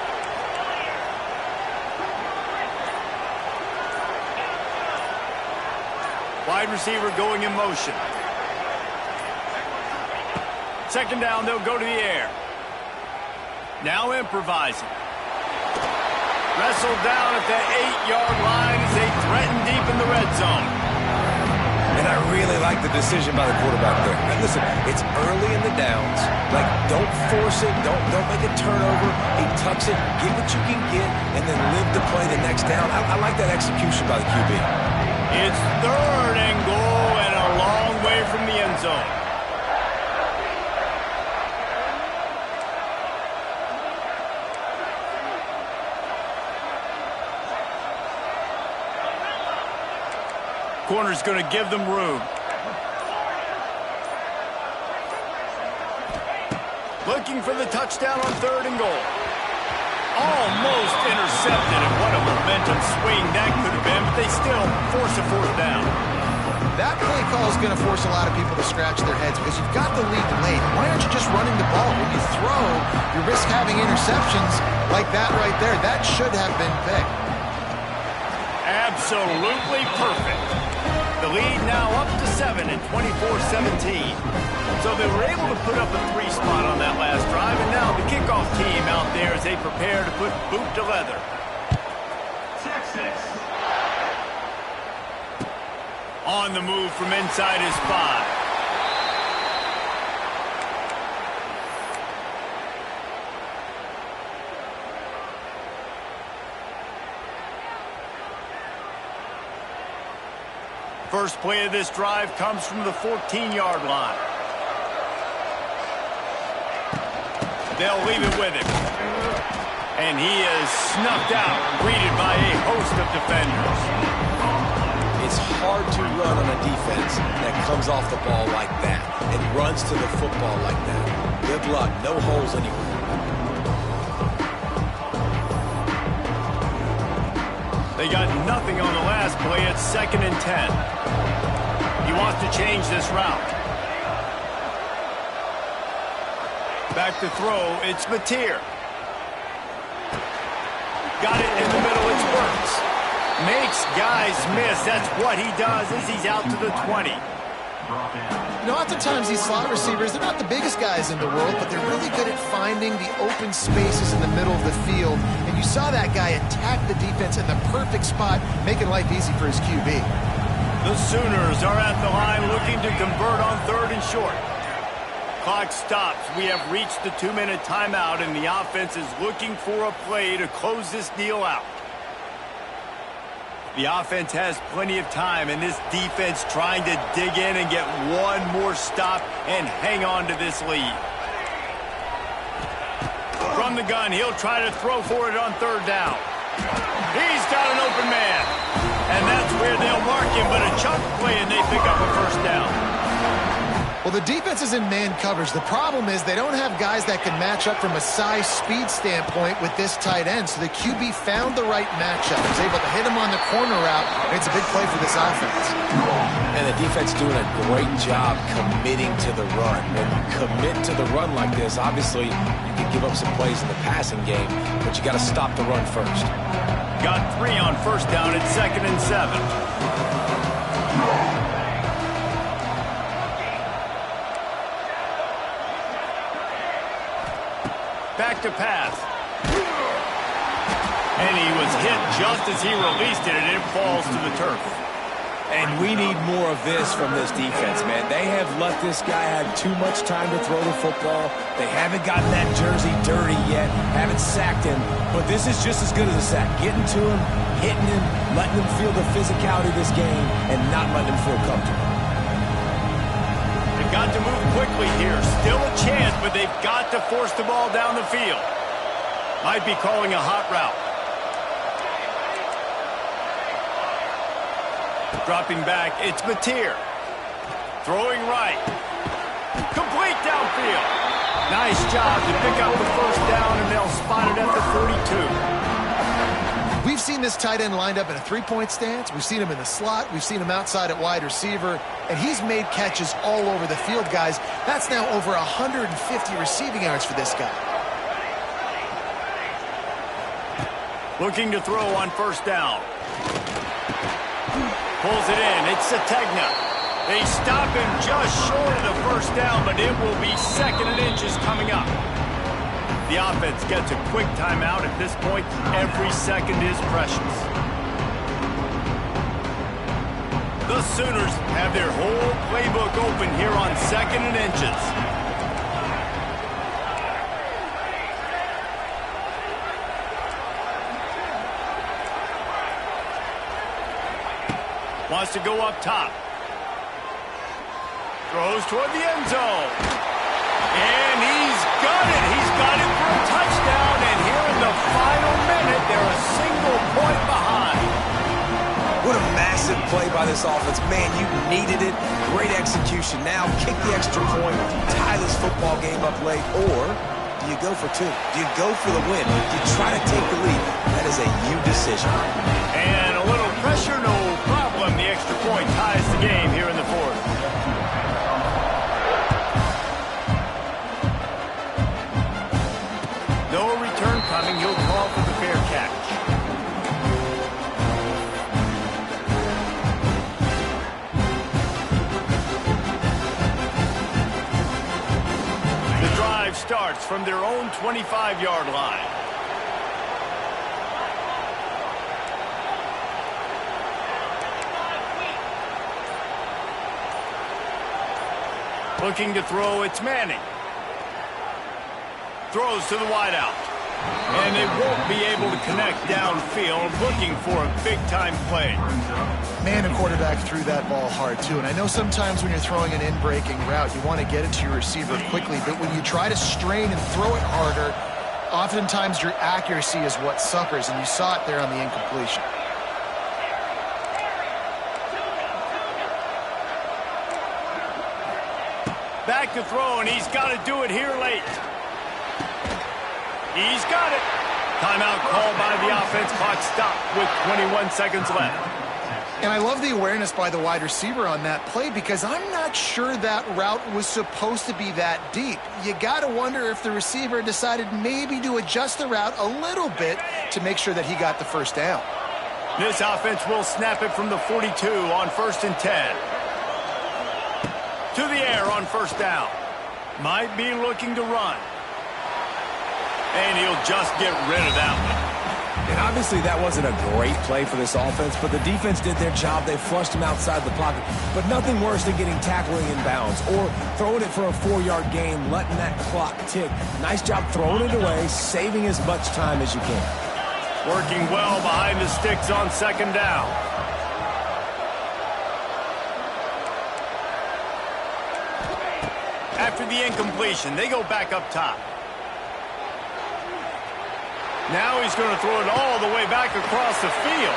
Wide receiver going in motion. 2nd down, they'll go to the air. Now improvising. Wrestled down at the 8-yard line as they threaten deep in the red zone. And I really like the decision by the quarterback there. And listen, it's early in the downs. Like, don't force it. Don't make a turnover. He tucks it, get what you can get, and then live to play the next down. I like that execution by the QB. It's 3rd and goal and a long way from the end zone. Corner's going to give them room. Looking for the touchdown on 3rd and goal. Almost intercepted, and what a momentum swing that could have been, but they still force a 4th down. That play call is going to force a lot of people to scratch their heads because you've got the lead late. Why aren't you just running the ball? When you throw, you risk having interceptions like that right there. That should have been picked. Absolutely perfect. The lead now up to 7 at 24-17. So they were able to put up a 3 spot on that last drive, and now the kickoff team out there as they prepare to put boot to leather. Texas. On the move from inside his 5. First play of this drive comes from the 14-yard line. They'll leave it with him. And he is snuffed out, greeted by a host of defenders. It's hard to run on a defense that comes off the ball like that and runs to the football like that. Good luck. No holes anywhere. They got nothing on the last play. It's 2nd and 10. He wants to change this route. Back to throw. It's Mateer. Got it in the middle. It's Burks. Makes guys miss. That's what he does as he's out to the 20. You know, oftentimes these slot receivers, they're not the biggest guys in the world, but they're really good at finding the open spaces in the middle of the field. And you saw that guy attack the defense in the perfect spot, making life easy for his QB. The Sooners are at the line looking to convert on 3rd and short. Clock stops. We have reached the 2-minute timeout, and the offense is looking for a play to close this deal out. The offense has plenty of time, and this defense trying to dig in and get one more stop and hang on to this lead. From the gun, he'll try to throw for it on 3rd down. He's got an open man, and that's where they'll mark him, but a chunk play, and they pick up a 1st down. Well, the defense is in man coverage. The problem is they don't have guys that can match up from a size speed standpoint with this tight end. So the QB found the right matchup. Was able to hit him on the corner route. It's a big play for this offense. And the defense doing a great job committing to the run. When you commit to the run like this, obviously you can give up some plays in the passing game, but you got to stop the run first. Got 3 on 1st down at 2nd and 7. Back to pass. And he was hit just as he released it, and it falls to the turf. And we need more of this from this defense, man. They have let this guy have too much time to throw the football. They haven't gotten that jersey dirty yet, haven't sacked him. But this is just as good as a sack. Getting to him, hitting him, letting him feel the physicality of this game, and not letting him feel comfortable. Got to move quickly here. Still a chance, but they've got to force the ball down the field. Might be calling a hot route. Dropping back, it's Mateer. Throwing right. Complete downfield. Nice job to pick up the 1st down, and they'll spot it at the 42. We've seen this tight end lined up in a 3-point stance. We've seen him in the slot. We've seen him outside at wide receiver. And he's made catches all over the field, guys. That's now over 150 receiving yards for this guy. Looking to throw on 1st down. Pulls it in. It's Sategna. They stop him just short of the 1st down, but it will be 2nd and inches coming up. The offense gets a quick timeout. At this point, every second is precious. The Sooners have their whole playbook open here on 2nd and inches. Wants to go up top. Throws toward the end zone. And he's got it. He's got it for a touchdown. And here in the final minute, they're a single point behind. What a massive play by this offense. Man, you needed it. Great execution. Now kick the extra point, tie this football game up late, or do you go for 2? Do you go for the win? Do you try to take the lead? That is a you decision. And a little pressure, no problem. The extra point ties the game here and he'll call for the fair catch. The drive starts from their own 25-yard line. Looking to throw, it's Manning. Throws to the wideout. And they won't be able to connect downfield, looking for a big-time play. Man, the quarterback threw that ball hard, too. And I know sometimes when you're throwing an in-breaking route, you want to get it to your receiver quickly. But when you try to strain and throw it harder, oftentimes your accuracy is what suffers. And you saw it there on the incompletion. Back to throw, and he's got to do it here late. He's got it. Timeout called by the offense. Clock stopped with 21 seconds left. And I love the awareness by the wide receiver on that play because I'm not sure that route was supposed to be that deep. You got to wonder if the receiver decided maybe to adjust the route a little bit to make sure that he got the first down. This offense will snap it from the 42 on 1st and 10. To the air on 1st down. Might be looking to run. And he'll just get rid of that one. And obviously that wasn't a great play for this offense, but the defense did their job. They flushed him outside the pocket. But nothing worse than getting tackling in bounds or throwing it for a 4-yard gain, letting that clock tick. Nice job throwing it away, saving as much time as you can. Working well behind the sticks on 2nd down. After the incompletion, they go back up top. Now he's going to throw it all the way back across the field.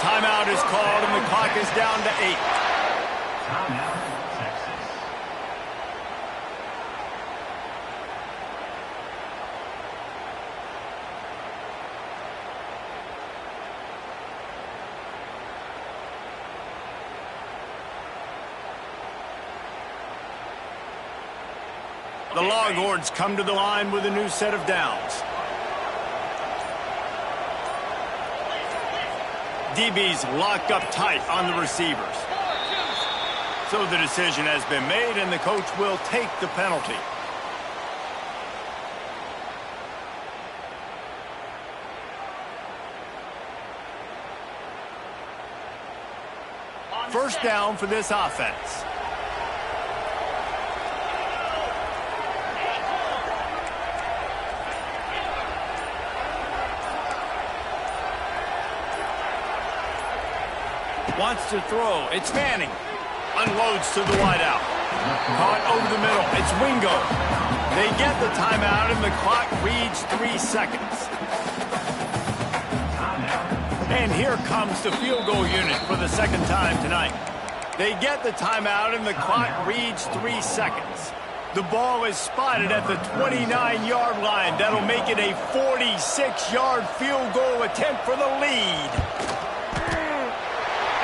Timeout is called, and the clock is down to 8. Timeout, Texas. The Longhorns come to the line with a new set of downs. DB's locked up tight on the receivers. So the decision has been made, and the coach will take the penalty. First down for this offense. Wants to throw. It's Manning. Unloads to the wideout. Caught over the middle. It's Wingo. They get the timeout, and the clock reads 3 seconds. And here comes the field goal unit for the 2nd time tonight. They get the timeout, and the clock reads 3 seconds. The ball is spotted at the 29-yard line. That'll make it a 46-yard field goal attempt for the lead.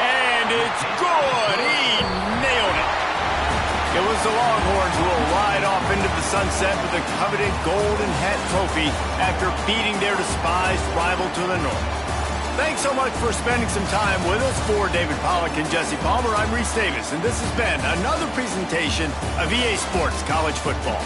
And it's good. He nailed it. It was the Longhorns who will ride off into the sunset with the coveted Golden Hat Trophy after beating their despised rival to the north. Thanks so much for spending some time with us. For David Pollack and Jesse Palmer, I'm Reese Davis, and this has been another presentation of EA Sports College Football.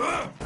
Ugh.